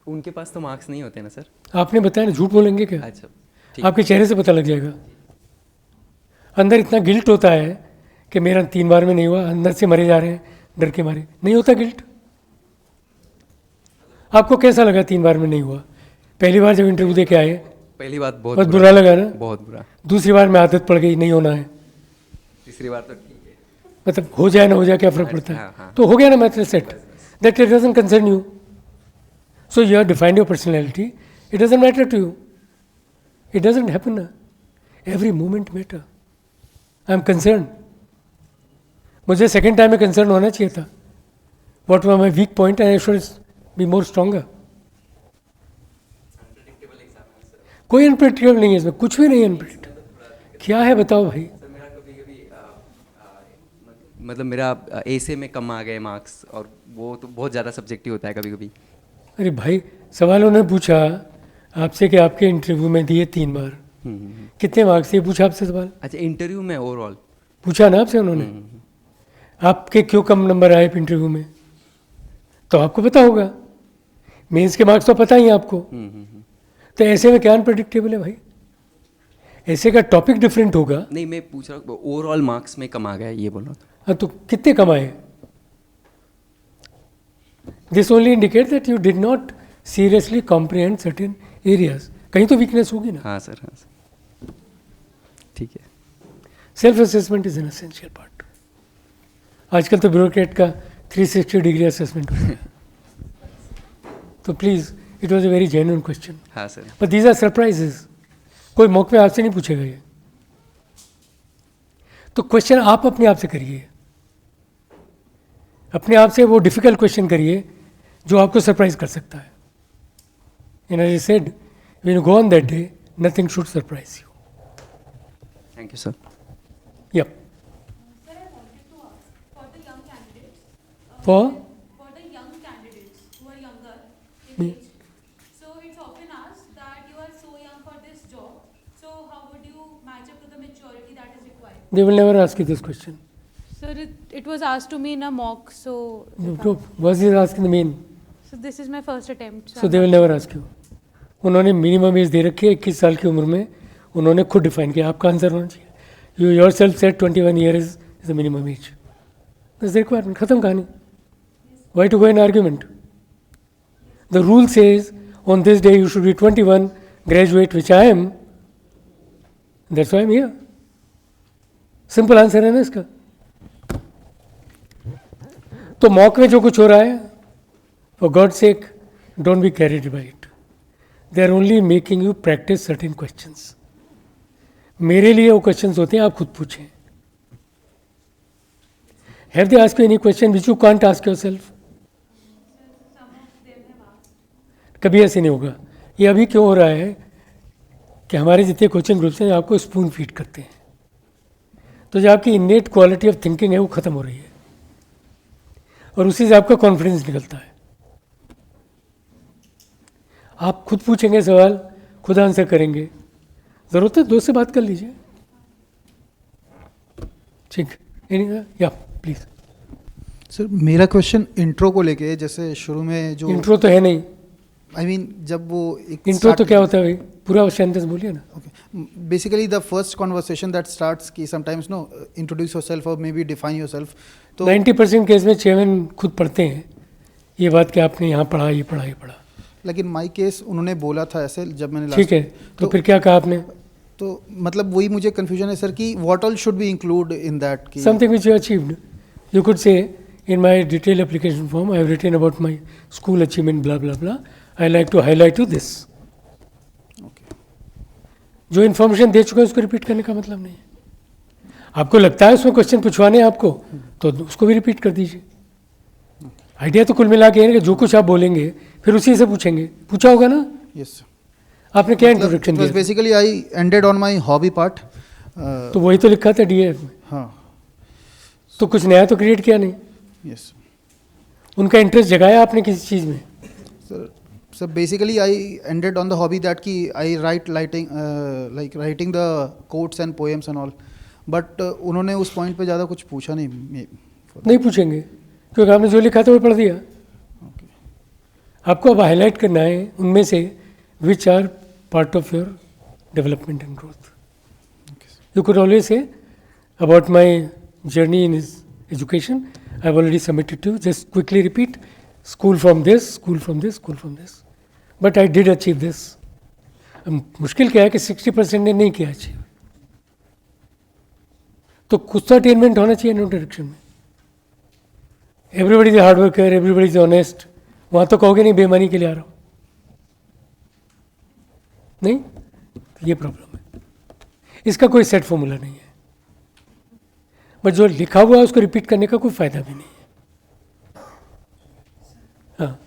उनके पास तो मार्क्स नहीं होते ना सर? आपने बताया ना, झूठ बोलेंगे क्या? अच्छा ठीक। आपके चेहरे से पता लग जाएगा। अंदर इतना गिल्ट होता है कि मेरा 3 बार में नहीं हुआ, अंदर से मरे जा रहे हैं डर के मारे। नहीं होता गिल्ट। आपको कैसा लगा 3 बार में नहीं हुआ? पहली बार जब इंटरव्यू दे के आए पहली बात बहुत बुरा लगा ना? बहुत बुरा। दूसरी बार में आदत पड़ गई, नहीं होना है। तीसरी बार तो ठीक है, मतलब हो जाए ना हो जाए क्या फर्क पड़ता है? हाँ, हाँ। तो हो गया ना matter set, that it doesn't concern you. So you have defined your personality, it doesn't matter to you, it doesn't happen ना। Every moment matter. I am concern. मुझे सेकेंड टाइम में कंसर्न होना चाहिए था। What were my weak point and I should be more stronger. कोई unpredictable नहीं है इसमें, कुछ भी नहीं अनप्रेडिक्टेबल। क्या है बताओ भाई? मतलब मेरा ऐसे में कम आ गए मार्क्स, और वो तो बहुत ज़्यादा सब्जेक्टिव होता है कभी कभी। अरे भाई, सवाल उन्होंने पूछा आपसे कि आपके इंटरव्यू में दिए 3 बार, कितने मार्क्स? ये पूछा आपसे सवाल? अच्छा, इंटरव्यू में ओवरऑल पूछा ना आपसे उन्होंने? आपके क्यों कम नंबर आए इंटरव्यू में? तो आपको पता होगा। मेंस के मार्क्स तो पता ही है आपको। तो ऐसे में क्या अनप्रेडिक्टेबल है भाई? ऐसे का टॉपिक डिफरेंट होगा। नहीं, मैं पूछ रहा हूँ ओवरऑल मार्क्स में कम आ गया, ये बोल रहा था। हाँ, तो कितने कम आए? This only indicate that you did not seriously comprehend certain areas. कहीं तो वीकनेस होगी ना। हाँ सर, हाँ सर, ठीक है। Self assessment is an essential part. आजकल तो ब्यूरोक्रेट का 360 डिग्री असेसमेंट होता है। तो please, it was a very genuine question. हाँ sir. But these are surprises. कोई मौके में आपसे नहीं पूछेगा ये। तो क्वेश्चन आप अपने आप से करिए, अपने आप से वो डिफिकल्ट क्वेश्चन करिए जो आपको सरप्राइज कर सकता है। And I said, when you go on that day, nothing should surprise you. Thank you sir. Yup. Sir, I wanted to ask for the young candidates. For? For the young candidates who are younger in age. So it's often asked that you are so young for this job. So how would you match up to the maturity that is required? They will never ask you this question. Sir, it was asked to me in a mock. So Was he asking the mean? so this is my first attempt. So they will never ask you. उन्होंने minimum as they रखी है 21 साल की उम्र में। उन्होंने खुद define किया, आपका आंसर होना चाहिए। You your self set 21 year is the minimum age. That's the requirement. खत्म कहानी। Why to go in argument? The rule says on this day you should be 21, graduate, which I am. That's why I'm here. Simple answer है ना इसका. तो mock में जो कुछ हो रहा है, for God's sake, don't be carried by it. They are only making you practice certain questions. मेरे लिए वो क्वेश्चंस होते हैं, आप खुद पूछें. Have they asked you any question which you can't ask yourself? कभी ऐसे नहीं होगा. ये अभी क्यों हो रहा है कि हमारे जितने कोचिंग ग्रुप्स हैं आपको स्पून फीड करते हैं, तो जो आपकी इनेट क्वालिटी ऑफ थिंकिंग है वो ख़त्म हो रही है और उसी से आपका कॉन्फिडेंस निकलता है. आप खुद पूछेंगे सवाल, खुद आंसर करेंगे. ज़रूरत है दोस्त से बात कर लीजिए. ठीक, या प्लीज़. सर मेरा क्वेश्चन इंट्रो को लेके है. जैसे शुरू में जो इंट्रो तो है नहीं. आई मीन जब वो एक इंट्रो तो क्या होता है भाई, पूरा सेंटेंस बोलिए ना. Okay, basically the first conversation that starts की समटाइम्स नो इंट्रोड्यूस योरसेल्फ और मे बी डिफाइन योरसेल्फ. तो 90% केस में चेयरमैन खुद पढ़ते हैं ये बात कि आपने यहाँ पढ़ा, ये पढ़ा, ये पढ़ा. लेकिन माई केस उन्होंने बोला था ऐसे जब मैंने ठीक है, तो फिर क्या कहा आपने? तो मतलब वही मुझे कंफ्यूजन है सर कि what all should be include in that की something which you achieved. You could say in my detailed application form I have written about my school achievement blah blah blah. I like to highlight you this. जो information दे चुके हैं उसको repeat करने का मतलब नहीं है. आपको लगता है उसमें क्वेश्चन पूछवाने हैं आपको, तो उसको भी रिपीट कर दीजिए. आइडिया तो कुल मिला के है कि जो कुछ आप बोलेंगे फिर उसी से पूछेंगे. पूछा होगा ना? यस. आपने क्या इंट्रोडक्शन दिया? Basically I ended on my hobby part. तो वही तो लिखा था डीएफ में. हाँ. तो कुछ नया तो क्रिएट किया नहीं. यस. उनका इंटरेस्ट जगाया आपने किसी चीज़ में? Sir basically I ended on the hobby that की I write like writing the quotes and poems and all. But उन्होंने उस पॉइंट पे ज़्यादा कुछ पूछा नहीं पूछेंगे क्योंकि आपने जो लिखा था वो पढ़ दिया. आपको अब हाईलाइट करना है उनमें से which are part of your development and growth. You could always say about my journey in education I have already submitted to you. Just quickly repeat. School from this, school from this, school from this. But I did achieve this. मुश्किल क्या है कि 60% ने नहीं किया achieve. तो कुछ तो अटेनमेंट होना चाहिए नो डायरेक्शन में. Everybody is hard worker, everybody is honest. वहाँ तो कहोगे नहीं बेईमानी के लिए आ रहा हूँ. नहीं, तो ये प्रॉब्लम है. इसका कोई सेट फॉर्मूला नहीं है. बट जो लिखा हुआ है उसको रिपीट करने का कोई फायदा भी नहीं है. हाँ,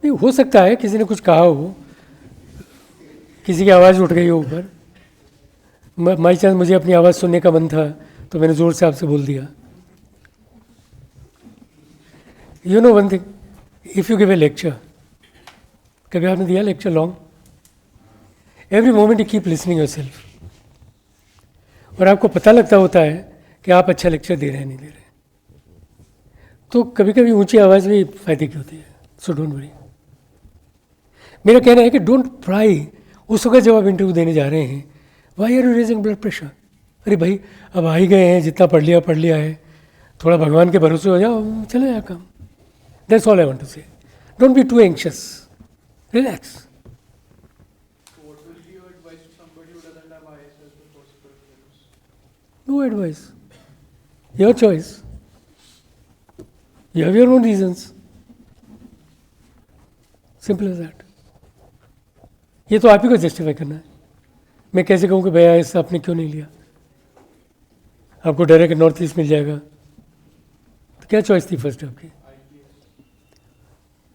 नहीं हो सकता है किसी ने कुछ कहा हो, किसी की आवाज़ उठ गई हो ऊपर. माई चांस मुझे अपनी आवाज़ सुनने का मन था तो मैंने ज़ोर से आपसे बोल दिया. You know one thing, if you give a lecture, कभी आपने दिया lecture long, every moment you keep listening yourself और आपको पता लगता होता है कि आप अच्छा लेक्चर दे रहे हैं नहीं दे रहे. तो कभी कभी ऊंची आवाज़ भी फायदे की होती है. सो डोंट वरी. मेरा कहना है कि डोंट ट्राई उस वक्त जब आप इंटरव्यू देने जा रहे हैं, why are you raising blood pressure. अरे भाई अब आ ही गए हैं, जितना पढ़ लिया है, थोड़ा भगवान के भरोसे हो जाओ, चले जाए काम. That's all I want to say. Don't be too anxious, relax. No advice. Your choice. You have your own reasons. Simple as that. ये तो आप ही को जस्टिफाई करना है. मैं कैसे कहूँ कि भैया ऐसा आपने क्यों नहीं लिया? आपको डर है कि नॉर्थ ईस्ट मिल जाएगा. तो क्या चॉइस थी फर्स्ट आपकी?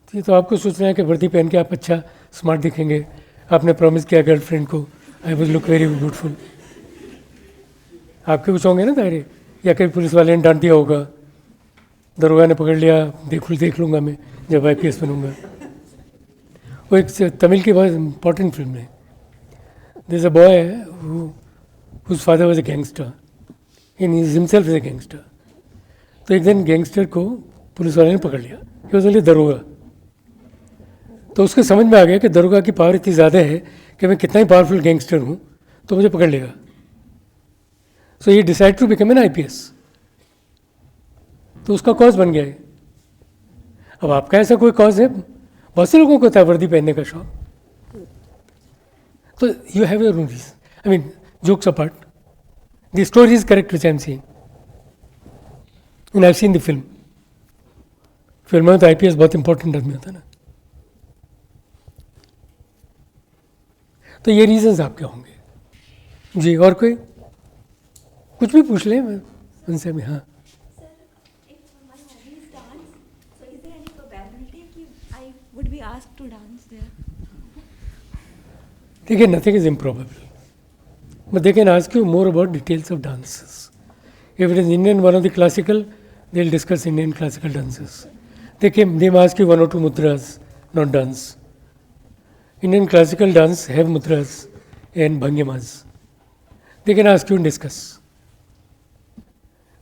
तो ये तो आपको सोचना है कि वर्दी पहन के आप अच्छा स्मार्ट दिखेंगे. आपने प्रॉमिस किया गर्लफ्रेंड को, I will look very beautiful. आपके कुछ होंगे ना दायरे, या कभी पुलिस वाले ने डांट दिया होगा, दरोगा ने पकड़ लिया, देख लूँगा मैं जब IPS बनूँगा. वो एक तमिल की बहुत इंपॉर्टेंट फिल्म है. There is a boy whose father was a gangster in himself is a gangster. तो एक दिन गैंगस्टर को पुलिस वाले ने पकड़ लिया. ही वाज ओनली दरोगा. तो उसको समझ में आ गया कि दरोगा की पावर इतनी ज़्यादा है कि मैं कितना ही पावरफुल गैंगस्टर हूँ तो मुझे पकड़ लेगा. So he decided to become an IPS. तो उसका कॉज बन गया है। अब आपका ऐसा कोई कॉज है? बहुत से लोगों को होता है वर्दी पहनने का शौक, तो you have your own reason. I mean, jokes apart, the story is correct which I am saying, and I have seen the film. Film में तो आईपीएस बहुत इंपॉर्टेंट आदमी होता है ना। तो ये रीजंस आपके होंगे जी। और कोई कुछ भी पूछ ले उनसे भी। हाँ, देखिए, nothing is improbable, but they can ask you more about details of dances. If it is Indian, one of the classical, they'll discuss Indian classical dances. They may ask you one or two mudras, not dance. Indian classical dance have mudras and bhangimas. They can ask you and discuss.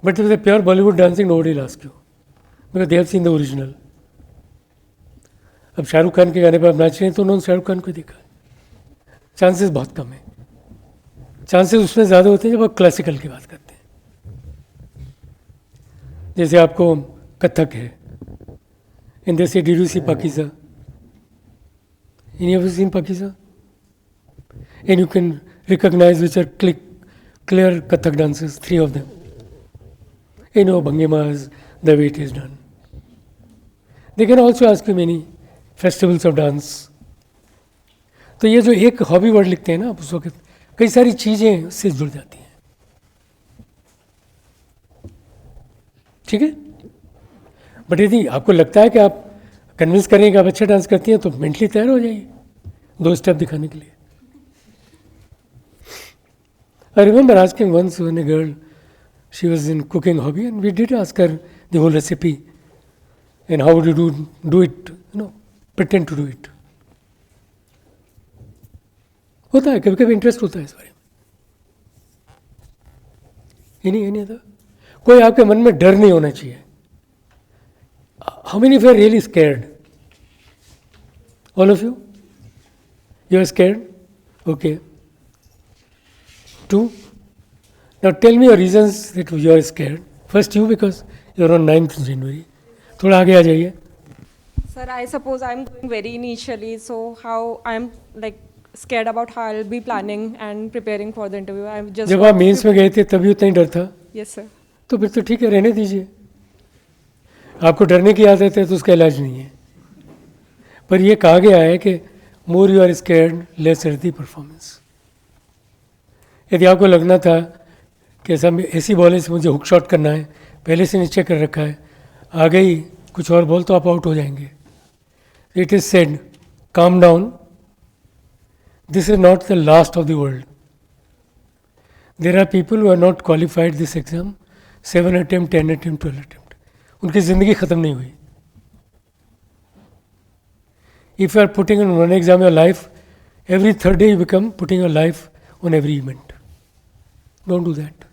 But if it's a pure Bollywood dancing, nobody will ask you, because they have seen the original. अब शाहरुख खान के गाने पर आप नाच रहे हैं तो उन्होंने शाहरुख खान को देखा। चांसेस बहुत कम है। चांसेस उसमें ज़्यादा होते हैं जब आप क्लासिकल की बात करते हैं। जैसे आपको कथक है, इन जैसे did you see Pakeezah, any of you seen Pakeezah, and you can recognise which are clear Kathak dances, 3 of them. You know bhangimas, the way it is done. They can also ask you many festivals of dance. तो ये जो एक hobby word लिखते हैं ना उस वक्त, कई सारी चीज़ें उससे जुड़ जाती हैं। ठीक है, बट यदि आपको लगता है कि आप कन्विंस करें कि आप अच्छा डांस करती हैं तो मेंटली तैयार हो जाइए 2 स्टेप दिखाने के लिए। I remember asking once when a girl, she was in cooking hobby, and we did ask her the whole recipe and how would you do it, pretend to do it. होता है कभी कभी interest होता है इस बारे में। नहीं था, कोई आपके मन में डर नहीं होना चाहिए। How many of you are really scared? All of you? You are scared? Okay. 2. Now tell me your reasons that you are scared. First you, because you are on 9th January. थोड़ा आगे आ जाइए। Sir, I suppose I'm going very initially, so how I'm like scared about how I'll be planning and preparing for the interview. I'm just जब आप mains में गए थे तभी उतना ही डर था? Yes, sir. तो फिर तो ठीक है, रहने दीजिए। आपको डरने की आदत है तो उसका इलाज नहीं है। पर ये कहा गया है कि more you are scared less is the performance. यदि आपको लगना था कि ऐसी बॉल से मुझे हुक शॉट करना है, पहले से नीचे कर रखा है, आ गई कुछ और बॉल तो आप आउट हो जाएंगे। It is said, calm down, this is not the last of the world. There are people who are not qualified this exam, 7 attempt, 10 attempt, 12 attempt, उनकी ज़िंदगी ख़त्म नहीं हुई। If you are putting in one exam your life, every third day you become putting your life on every event. Don't do that.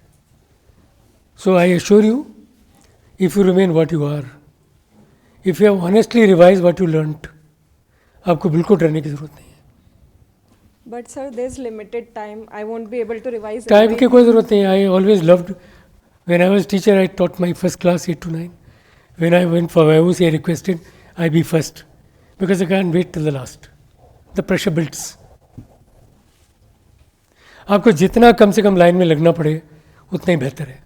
So I assure you, if you remain what you are, if you have honestly revised what you learnt, आपको बिल्कुल डरने की जरूरत नहीं है। But sir, there's limited time. I won't be able to revise. Time की कोई ज़रूरत नहीं है। I always loved, when I was teacher, I taught my first class 8 to 9. When I went for VAUs, I requested I be first, because I can't wait till the last. The pressure builds. आपको जितना कम से कम line में लगना पड़े उतना ही बेहतर है।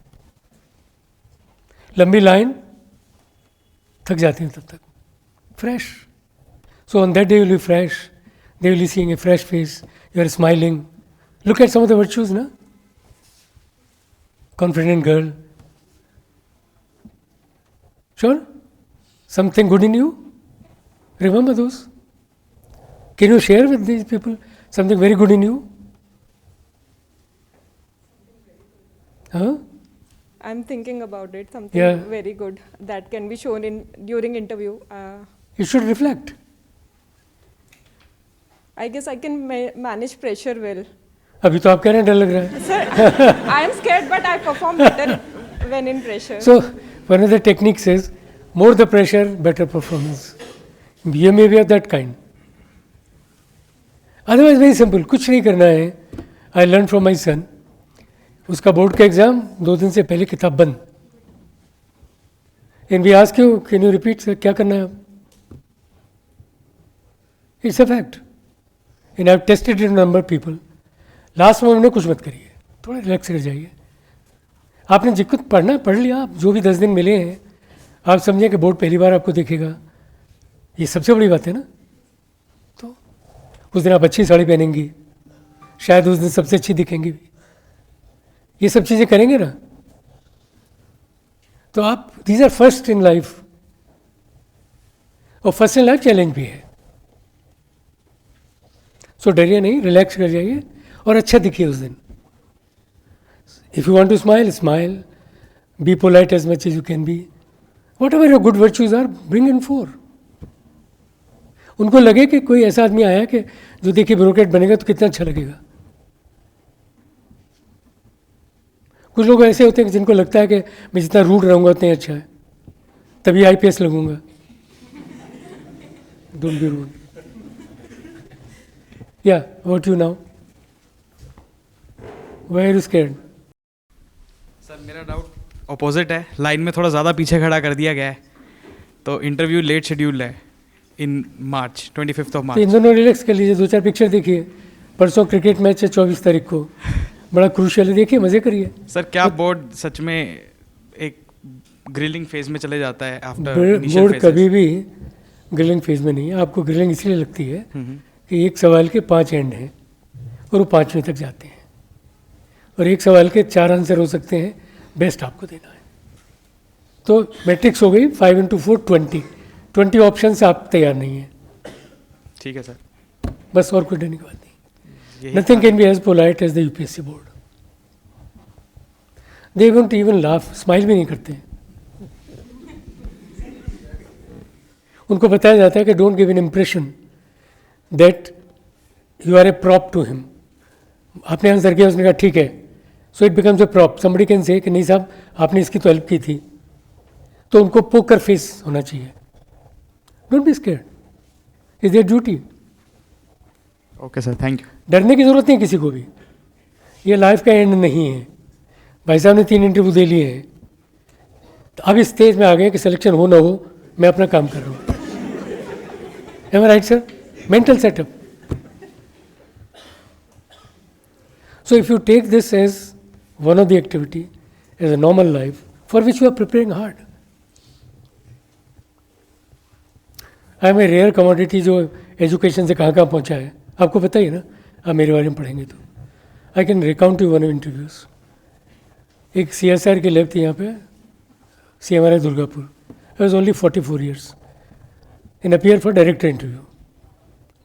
लंबी लाइन थक जाती हैं तब तक। Fresh, so on that day will be fresh, they will be seeing a fresh face, you are smiling, look at some of the virtues ना, confident girl, sure something good in you, remember those, can you share with these people something very good in you? हाँ, I'm thinking about it. Something very good that can be shown in during interview. You should reflect. I guess I can manage pressure well. अभी तो आप कह रहे हैं डर लग रहा है। Sir, I am scared, but I perform better when in pressure. So one of the techniques is more the pressure, better performance. You may be of that kind. Otherwise very simple, कुछ नहीं करना है। I learned from my son. उसका board का exam 2 दिन से पहले किताब बंद, and we ask you can you repeat sir, क्या करना है अब? It's a fact and I have tested it number people. Last में कुछ मत करिए, थोड़ा रिलैक्स कर जाइए. आपने जितना पढ़ना पढ़ लिया, आप जो भी 10 दिन मिले हैं, आप समझें कि बोर्ड पहली बार आपको देखेगा, ये सबसे बड़ी बात है ना. तो उस दिन आप अच्छी साड़ी पहनेंगी, शायद उस दिन सबसे अच्छी दिखेंगी भी. ये सब चीज़ें करेंगे ना, तो आप these are first in life. और फर्स्ट इन लाइफ चैलेंज भी है. सो डरिए नहीं, रिलैक्स कर जाइए और अच्छा दिखिए उस दिन. If you want to smile, smile. Be polite as much as you can be. Whatever your good virtues are, bring in fore. उनको लगे कि कोई ऐसा आदमी आया कि जो देखिए ब्यूरोक्रेट बनेगा तो कितना अच्छा लगेगा. कुछ लोग ऐसे होते हैं कि जिनको लगता है कि मैं जितना रूड रहूँगा उतना ही अच्छा है, तभी IPS लगूंगा. Don't be rude. या what you now, why are you scared? Sir मेरा डाउट अपोजिट है. लाइन में थोड़ा ज़्यादा पीछे खड़ा कर दिया गया है, तो इंटरव्यू लेट शेड्यूल है इन मार्च, 25 तो मार्च. इन दोनों रिलैक्स कर लीजिए, 2-4 पिक्चर देखिए. परसों क्रिकेट मैच है 24 तारीख को, बड़ा क्रूशियल है, देखिए मज़े करिए. सर क्या बोर्ड सच में एक ग्रिलिंग फेज में चले जाता है आफ्टर बोर्ड कभी भी ग्रिलिंग फेज में नहीं है. आपको ग्रिलिंग इसलिए लगती है कि एक सवाल के 5 एंड हैं और वो 5वें तक जाते हैं, और एक सवाल के 4 आंसर हो सकते हैं, बेस्ट आपको देना है. तो मैट्रिक्स हो गई 5 into 4 20 ऑप्शन से आप तैयार नहीं हैं. ठीक है सर. बस और कोई डरने की बात नहीं. Nothing can be as polite as the UPSC board. They won't even laugh, smile भी नहीं करते. उनको बताया जाता है कि don't give an impression that you are a prop to him. आपने आंसर किया, उसने कहा ठीक है, so it becomes a prop. Somebody can say कि नहीं साहब आपने इसकी तो हेल्प की थी. तो उनको पोकर फेस होना चाहिए. Don't be scared, is there duty. Okay sir, thank you. डरने की ज़रूरत नहीं किसी को भी. ये लाइफ का एंड नहीं है. भाई साहब ने 3 इंटरव्यू दे लिए हैं, तो अब इस स्टेज में आ गए कि सिलेक्शन हो ना हो, मैं अपना काम कर रहा हूँ. Am I right sir? Mental setup. So if you take this as one of the activity, as a normal life, for which you are preparing hard. I am a rare commodity जो education से कहाँ पहुँचा है, आपको पता ही है ना, आप मेरे बारे में पढ़ेंगे तो. I can recount you one of interviews. एक CSR की लैब थी यहाँ पे, CMRI Durgapur. I was only 44 years and appear for director interview.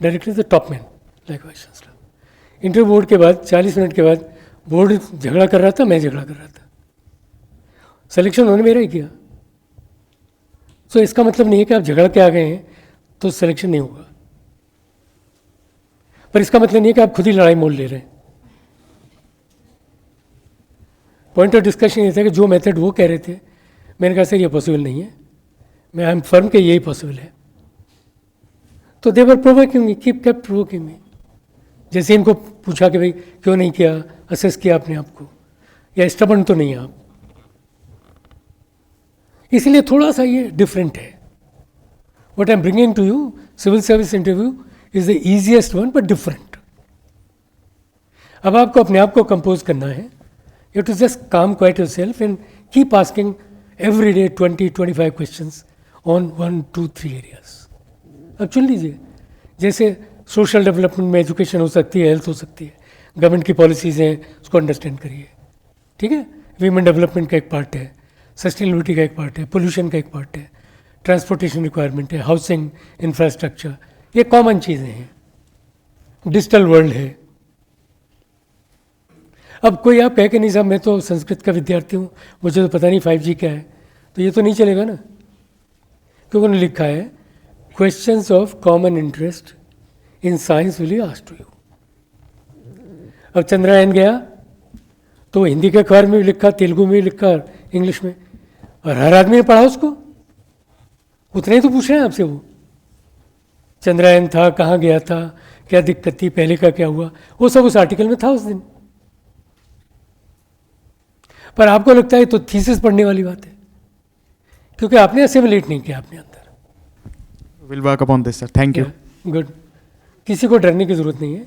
Director is the top man, like Vice Chancellor. Interview board के बाद 40 मिनट के बाद बोर्ड झगड़ा कर रहा था, मैं झगड़ा कर रहा था. सिलेक्शन उन्होंने मेरा ही किया. सो इसका मतलब नहीं है कि आप झगड़ के आ गए हैं तो सिलेक्शन नहीं होगा, पर इसका मतलब नहीं है कि आप खुद ही लड़ाई मोल ले रहे हैं. पॉइंट ऑफ डिस्कशन ये था कि जो मेथड वो कह रहे थे, मैंने कहा सर ये पॉसिबल नहीं है, मैं आई एम फर्म के यही पॉसिबल है. तो दे वर प्रोवोकिंग मी, कीप केप्ट प्रोवोकिंग मी. जैसे इनको पूछा कि भाई क्यों नहीं किया, असेस किया अपने आप को, या स्टबर्न तो नहीं आप. इसलिए थोड़ा सा ये डिफरेंट है. What I am bringing to you, civil service interview is the easiest one but different. अब आपको अपने आप को कंपोज करना है. You too just calm quiet yourself and keep asking every day 20-25 questions on 1-2-3 areas. अब चुन लीजिए. जैसे सोशल डेवलपमेंट में एजुकेशन हो सकती है, हेल्थ हो सकती है, गवर्नमेंट की पॉलिसीज़ हैं, उसको अंडरस्टैंड करिए. ठीक है, वीमेन डेवलपमेंट का एक पार्ट है, सस्टेनेबिलिटी का एक पार्ट है, पोल्यूशन का एक पार्ट है, ट्रांसपोर्टेशन रिक्वायरमेंट है, हाउसिंग इंफ्रास्ट्रक्चर, ये कॉमन चीज़ें हैं. डिजिटल वर्ल्ड है. अब कोई आप कहे कि नहीं साहब मैं तो संस्कृत का विद्यार्थी हूँ, मुझे तो पता नहीं 5G क्या है, तो ये तो नहीं चलेगा ना, क्योंकि उन्होंने लिखा है questions of common interest in science will be asked to you. अब चंद्रयान गया तो हिंदी के अखबार में भी लिखा, तेलुगु में भी लिखा, इंग्लिश में, और हर आदमी ने पढ़ा उसको. उतने ही तो पूछ रहे हैं आपसे. वो चंद्रयान था, कहाँ गया था, क्या दिक्कत थी, पहले का क्या हुआ, वो सब उस आर्टिकल में था उस दिन. पर आपको लगता है तो थीसिस पढ़ने वाली बात है. क्योंकि आपने असिमिलेट नहीं किया अपने अंदर। Will work upon this sir, thank you. Good, किसी को डरने की जरूरत नहीं है,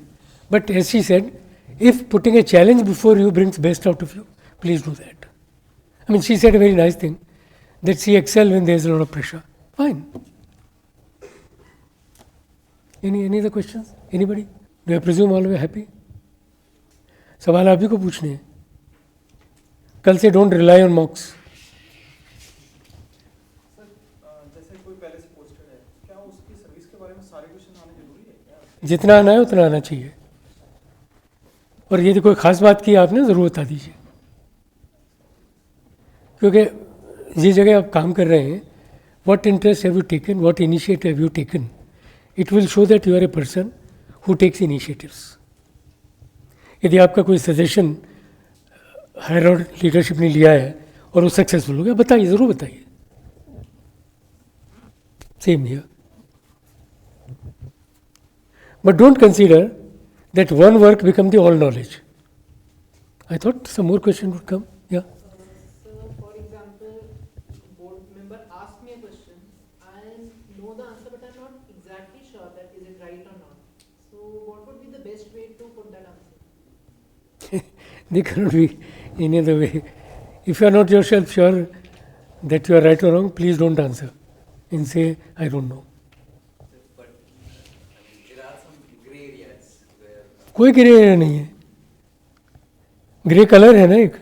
but as she said, if putting a challenge before you brings best out of you, please do that. I mean she said a very nice thing that she excel when there is a lot of pressure. Fine. Any other questions? Anybody? Do I presume all were happy? सवाल आप ही को पूछने हैं। कल से don't rely on मॉक्स। जैसे कोई पहले से पोस्टेड है, क्या उसकी सर्विस के बारे में सारे क्वेश्चन आने जरूरी है क्या? जितना आना है उतना आना चाहिए, और यदि कोई खास बात की आपने ज़रूर बता दीजिए, क्योंकि जिस जगह आप काम कर रहे हैं, what interest have you taken, what initiative have you taken, it will show that you are a person who takes initiatives. यदि आपका कोई सजेशन हायर ऑर्डर लीडरशिप ने लिया है और वो सक्सेसफुल हो गया, बताइए, ज़रूर बताइए। Same here, but don't consider that one work become the all knowledge. I thought some more question would come. Yeah. So, for example, board member asked me a question. I know the answer, but I'm not exactly sure that is it right or not. So, what would be the best way to put that answer? There cannot be any other way. If you are not yourself sure that you are right or wrong, please don't answer and say, I don't know. कोई grey area नहीं है। Grey colour है ना, एक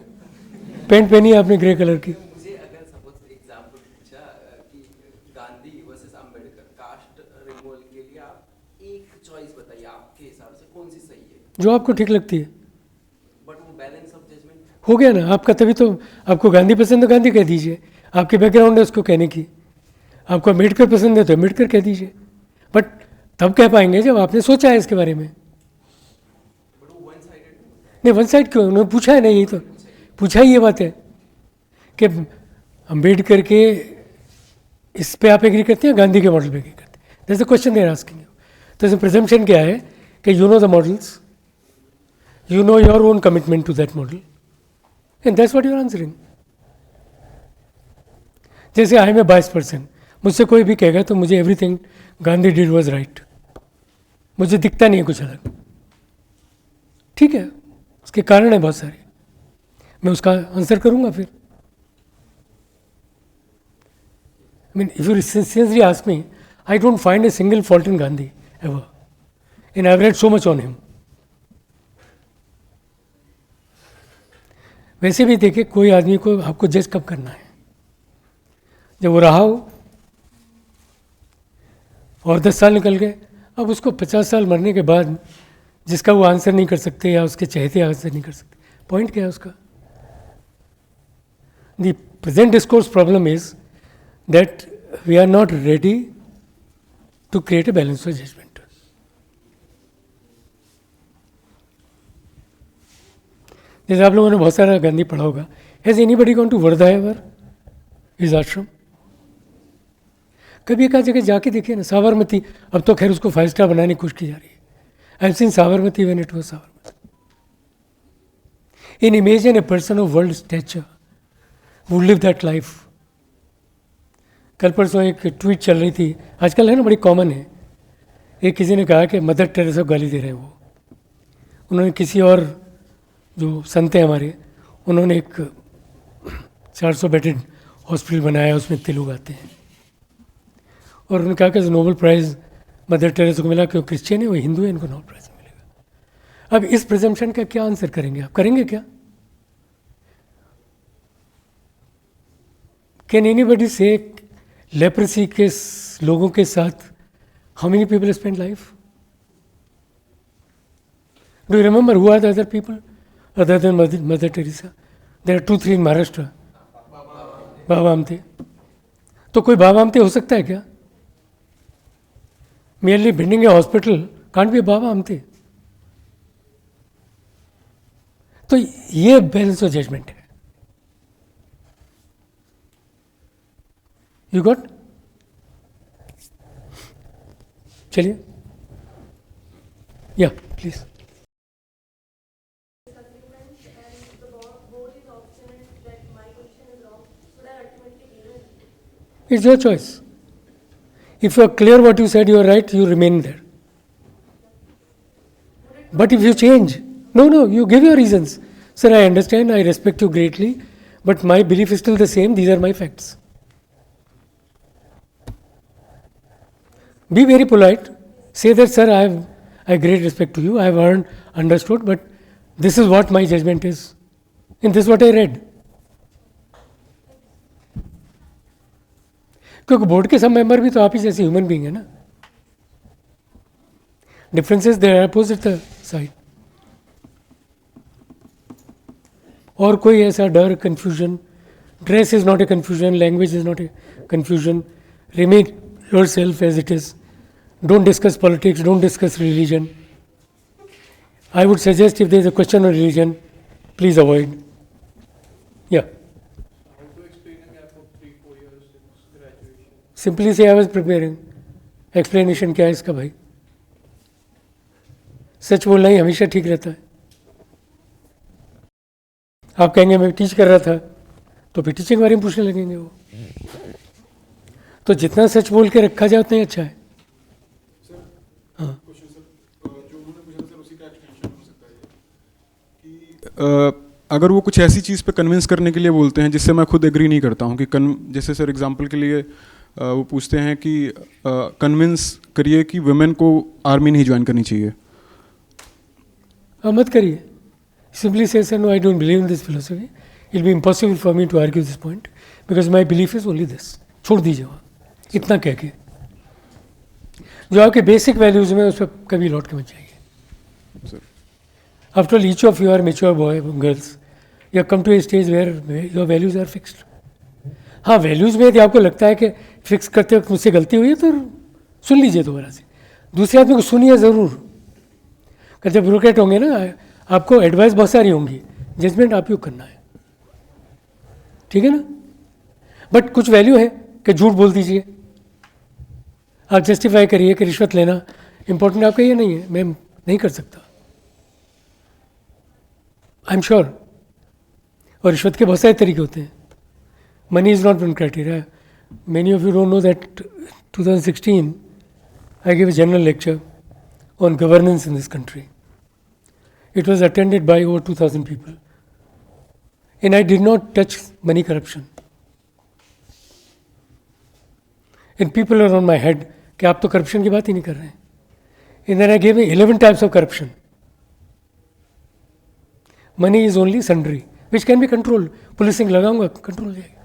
pant पहनी है आपने grey colour की। मुझे अगर सपोज एग्जांपल पूछा कि Gandhi versus Ambedkar caste removal के लिए आप एक चॉइस बताइए, आपके हिसाब से कौन सी सही है? जो आपको ठीक लगती है। बट वो बैलेंस ऑफ जजमेंट हो गया ना आपका, तभी तो आपको गांधी पसंद है, गांधी कह दीजिए। आपके बैकग्राउंड है उसको कहने की। आपको अम्बेडकर पसंद है तो अम्बेडकर कह दीजिए, बट तब कह पाएंगे जब आपने सोचा है इसके बारे में। नहीं, वन साइड क्यों? उन्होंने पूछा है ना, यही तो पूछा ही ये बात है कि अम्बेडकर के इस पे आप एग्री करते हैं, गांधी के मॉडल पे एग्री करते हैं। That's the question they are asking you. तो इसमें प्रिजम्पशन क्या है कि you know the models, you know your own commitment to that model, and that's what you are answering. जैसे आई एम ए 22%, मुझसे कोई भी कहेगा तो मुझे everything Gandhi did was right, मुझे दिखता नहीं है कुछ अलग। ठीक है, उसके कारण है बहुत सारे, मैं उसका आंसर करूंगा फिर। I mean, if you sincerely ask me, I don't find a single fault in Gandhi ever, and I've read so much on him. वैसे भी देखिए, कोई आदमी को आपको जज कब करना है? जब वो रहा हो और 10 साल निकल गए, अब उसको 50 साल मरने के बाद जिसका वो आंसर नहीं कर सकते या उसके चहेते आंसर नहीं कर सकते, पॉइंट क्या है उसका? The present discourse problem is that we are not ready to create a balance of judgement. जैसे आप लोगों ने बहुत सारा गांधी पढ़ा होगा, has anybody gone to Wardha ever, his ashram? कभी एक आध जगह जाके देखिए ना, साबरमती, अब तो खैर उसको 5 स्टार बनाने की कोशिश की जा रही है। I've seen Sabarmati when it was Sabarmati. And imagine a person of world stature who lived that life. कल परसों एक ट्वीट चल रही थी, आजकल है ना, बड़ी कॉमन है। एक किसी ने कहा कि मदर टेरेसा को गाली दे रहे हैं वो। उन्होंने किसी और जो संत हैं हमारे, उन्होंने एक 400 बेडेड हॉस्पिटल बनाया, उसमें तेलुगु आते हैं, और उन्होंने कहा कि नोबेल प्राइज़ मदर टेरेसा को मिला कि वो क्रिश्चियन है, वो हिंदू है, इनको नोबेल प्राइज मिलेगा। अब इस प्रिजम्पशन का क्या आंसर करेंगे आप? करेंगे क्या? कैन एनीबडी से लेप्रेसी के लोगों के साथ how many people spend life? Do you remember who are the other people other than Mother Teresa? There are 2-3 in Maharashtra. Baba Amte. तो कोई बाबा आमटे हो सकता है क्या? merely building a hospital can't be a Baba Amte. तो ये बैलेंस ऑफ जजमेंट है। You got? चलिए, या please. It's your choice. If you are clear what you said, you are right, you remain there. But if you change, no, you give your reasons. Sir, I understand, I respect you greatly, but my belief is still the same, these are my facts. Be very polite. Say that, sir, I have great respect to you, I have understood, but this is what my judgment is. And this is what I read. क्योंकि board के सब member भी तो आप ही जैसे human being है ना. Differences there are opposite the side. और कोई ऐसा डर, confusion, dress is not a confusion, language is not a confusion. Remain yourself as it is. Don't discuss politics, don't discuss religion. I would suggest if there is a question on religion, please avoid. Yeah. How to explain a gap of 3-4 years since graduation? Simply say I was preparing. Explanation क्या है इसका भाई? सच बोलना ही हमेशा ठीक रहता है. आप कहेंगे मैं टीच कर रहा था, तो फिर टीचिंग के बारे में पूछने लगेंगे वो. तो जितना सच बोल के रखा जाए उतना ही अच्छा है. अगर वो कुछ ऐसी चीज़ पे कन्विंस करने के लिए बोलते हैं जिससे मैं खुद एग्री नहीं करता हूँ कि जैसे सर एग्जांपल के लिए वो पूछते हैं कि कन्विंस करिए कि वुमेन को आर्मी नहीं ज्वाइन करनी चाहिए. मत करिए. Simply say sir no I don't believe in this philosophy. It will be impossible for me to argue this point because my belief is only this. छोड़ दीजिए वहाँ. इतना कह के जो आपके बेसिक वैल्यूज में उस पर कभी लौट के मत जाइए. After all, each of you are mature girls. You have come to a stage where your values are fixed. हाँ, वैल्यूज़ में यदि आपको लगता है कि फिक्स करते वक्त मुझसे गलती हुई है तो सुन लीजिए दोबारा से. दूसरे आदमी को सुनिए ज़रूर. कि जब ब्यूरोक्रेट होंगे ना, आपको एडवाइस बहुत सारी होंगी, जजमेंट आप ही को करना है. ठीक है ना. बट कुछ वैल्यू है कि झूठ बोल दीजिए. आप जस्टिफाई करिए कि रिश्वत लेना इंपॉर्टेंट आपका ये नहीं है, मैं नहीं कर सकता. I am sure. और रिश्वत के बहुत सारे तरीके होते हैं. Money is not one criteria. Many of you don't know that 2016 I give a general lecture on governance in this country. It was attended by over 2000 people and I did not touch money corruption. And people are on my head कि आप तो corruption की बात ही नहीं कर रहे हैं. And then I give 11 types of corruption. Money is only sundry which can be control. Policing लगाऊंगा, कंट्रोल हो जाएगी.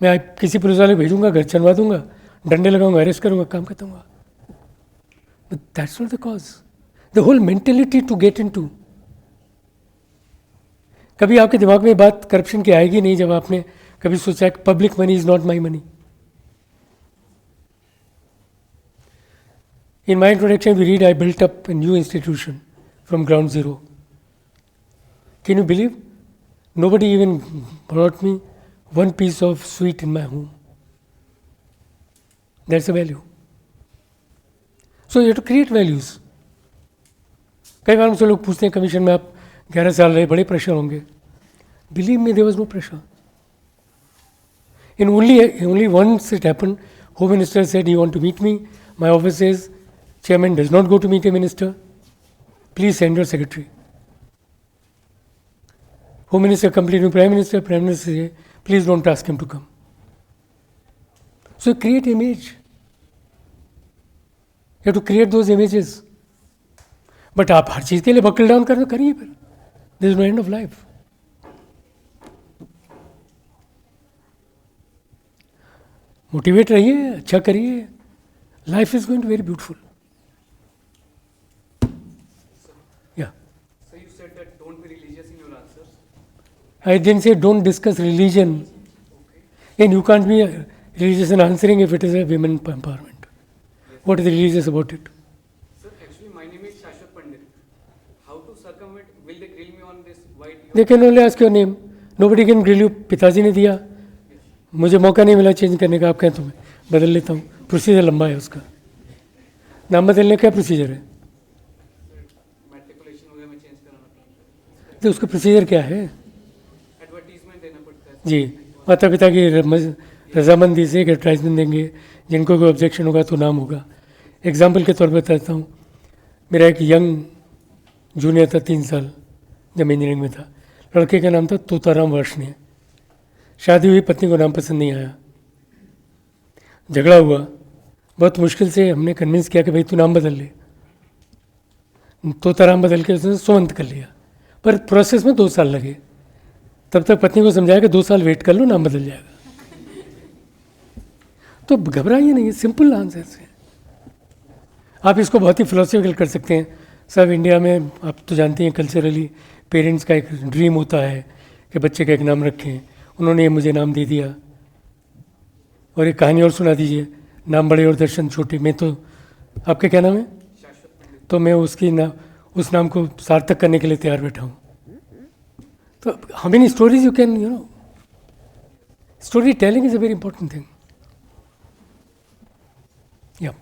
मैं किसी पुलिस वाले भेजूंगा, घर चलवा दूंगा, डंडे लगाऊंगा, अरेस्ट करूंगा, काम खत्म हुआ. But that's not the cause. The whole mentality to get into. कभी आपके दिमाग में बात करप्शन की आएगी नहीं जब आपने कभी सोचा कि public money is not my money. In my introduction we read I built up a new institution from ground zero. Can you believe? Nobody even brought me one piece of sweet in my home. That's a value. So you have to create values. कई बार मुझसे लोग पूछते हैं commission में आप 11 साल रहे, बड़े प्रेशर होंगे. Believe me, there was no pressure. And only once it happened, Home Minister said, "You want to meet me?" My office says, "Chairman does not go to meet a minister. Please send your secretary." Home Minister complained to Prime Minister. Prime Minister said, "Please don't ask him to come." So create image. You have to create those images. But आप हर चीज़ के लिए buckle down कर करिए फिर. There is no end of life. Motivate रहिए, अच्छा करिए. Life is going to be very beautiful. Yeah. So you said that don't be religious in your answers. I didn't say don't discuss religion. Okay. And you can't be religious in answering if it is a women empowerment. Yes. What is religious about it? Sir, actually my name is Shashwat Pandit. How to circumvent? Will they grill me on this white? They can only ask your name. Nobody can grill you. पिताजी ने दिया. मुझे मौका नहीं मिला change करने का. आप कहें तो मैं बदल लेता हूँ. प्रोसीजर लंबा है उसका. नाम बदलने का प्रोसीजर है. तो उसका प्रोसीजर क्या है? एडवर्टीजमेंट देना पड़ता है जी. माता पिता की रजामंदी से एक एडवर्टाइजमेंट देंगे, जिनको कोई ऑब्जेक्शन होगा तो नाम होगा। एग्जाम्पल के तौर पर बताता हूँ, मेरा एक यंग जूनियर था 3 साल, जब इंजीनियरिंग में था, लड़के का नाम था तोताराम वार्ष्णेय। शादी हुई, पत्नी को नाम पसंद नहीं आया, झगड़ा हुआ, बहुत मुश्किल से हमने कन्विंस किया कि भाई तू नाम बदल ले। तोताराम बदल के उसने सुमंत कर लिया, पर प्रोसेस में 2 साल लगे। तब तक पत्नी को समझाया कि 2 साल वेट कर लो, नाम बदल जाएगा। तो घबराइए नहीं, सिंपल आंसर है। आप इसको बहुत ही फिलोसफिकल कर सकते हैं। सब इंडिया में आप तो जानते हैं कल्चरली पेरेंट्स का एक ड्रीम होता है कि बच्चे का एक नाम रखें। उन्होंने मुझे नाम दे दिया। और एक कहानी और सुना दीजिए, नाम बड़े और दर्शन छोटे। मैं तो, आपका क्या नाम है? तो मैं उस नाम को सार्थक करने के लिए तैयार बैठा हूँ। तो how many stories you can, you know, story telling is a very important thing. या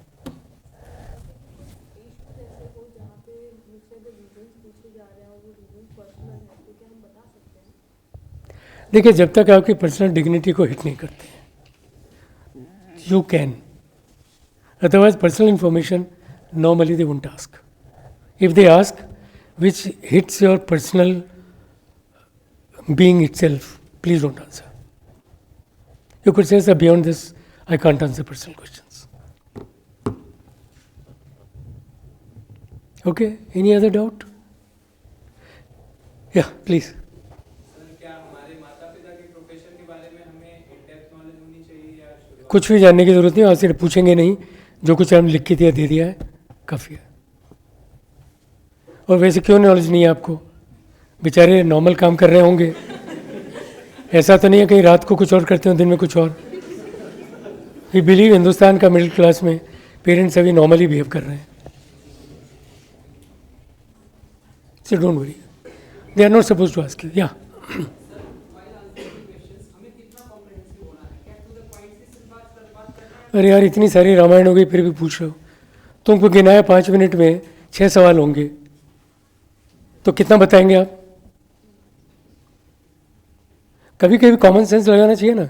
देखिए, जब तक आपकी पर्सनल डिग्निटी को हिट नहीं करते you can, otherwise personal information normally they won't ask. If they ask which hits your personal being itself, please don't answer. You could say, sir, beyond this, I can't answer personal questions. Okay, any other doubt? Yeah, please. कुछ भी जानने की जरूरत नहीं, आपसे पूछेंगे नहीं, जो कुछ हमने लिख के दिया दे दिया है, काफ़ी है। और वैसे क्यों नॉलेज नहीं है आपको? बेचारे नॉर्मल काम कर रहे होंगे, ऐसा तो नहीं है कहीं रात को कुछ और करते हो, दिन में कुछ और। वी बिलीव हिंदुस्तान का मिडिल क्लास में पेरेंट्स अभी नॉर्मली बिहेव कर रहे हैं। So don't worry, they are not suppose to ask you. या अरे यार, इतनी सारी रामायण हो गई फिर भी पूछ रहे हो। तुमको गिनाया 5 मिनट में 6 सवाल होंगे, तो कितना बताएंगे आप? कभी कभी कॉमन सेंस लगाना चाहिए ना।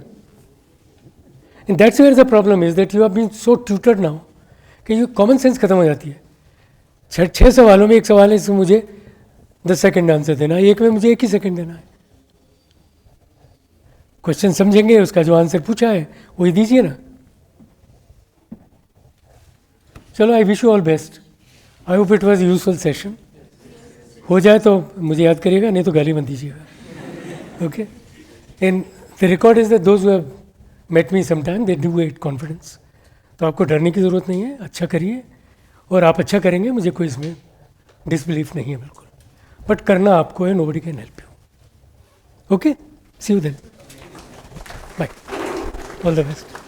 And that's where the problem is that you have been so tutored now कि यू कॉमन सेंस खत्म हो जाती है। 6 सवालों में एक सवाल है, इसमें मुझे 10 सेकंड आंसर देना है, एक में मुझे 1 ही सेकंड देना है। क्वेश्चन समझेंगे, उसका जो आंसर पूछा है वही दीजिए ना। चलो, I wish you all best. I hope it was useful session. हो जाए तो मुझे याद करिएगा, नहीं तो गाली मत दीजिएगा। Okay, and the record is that those who have met me some time they do it confidence. तो आपको डरने की ज़रूरत नहीं है, अच्छा करिए, और आप अच्छा करेंगे, मुझे कोई इसमें डिसबिलीफ नहीं है बिल्कुल। बट करना आपको है, nobody can help you. Okay, see you then, bye, all the best.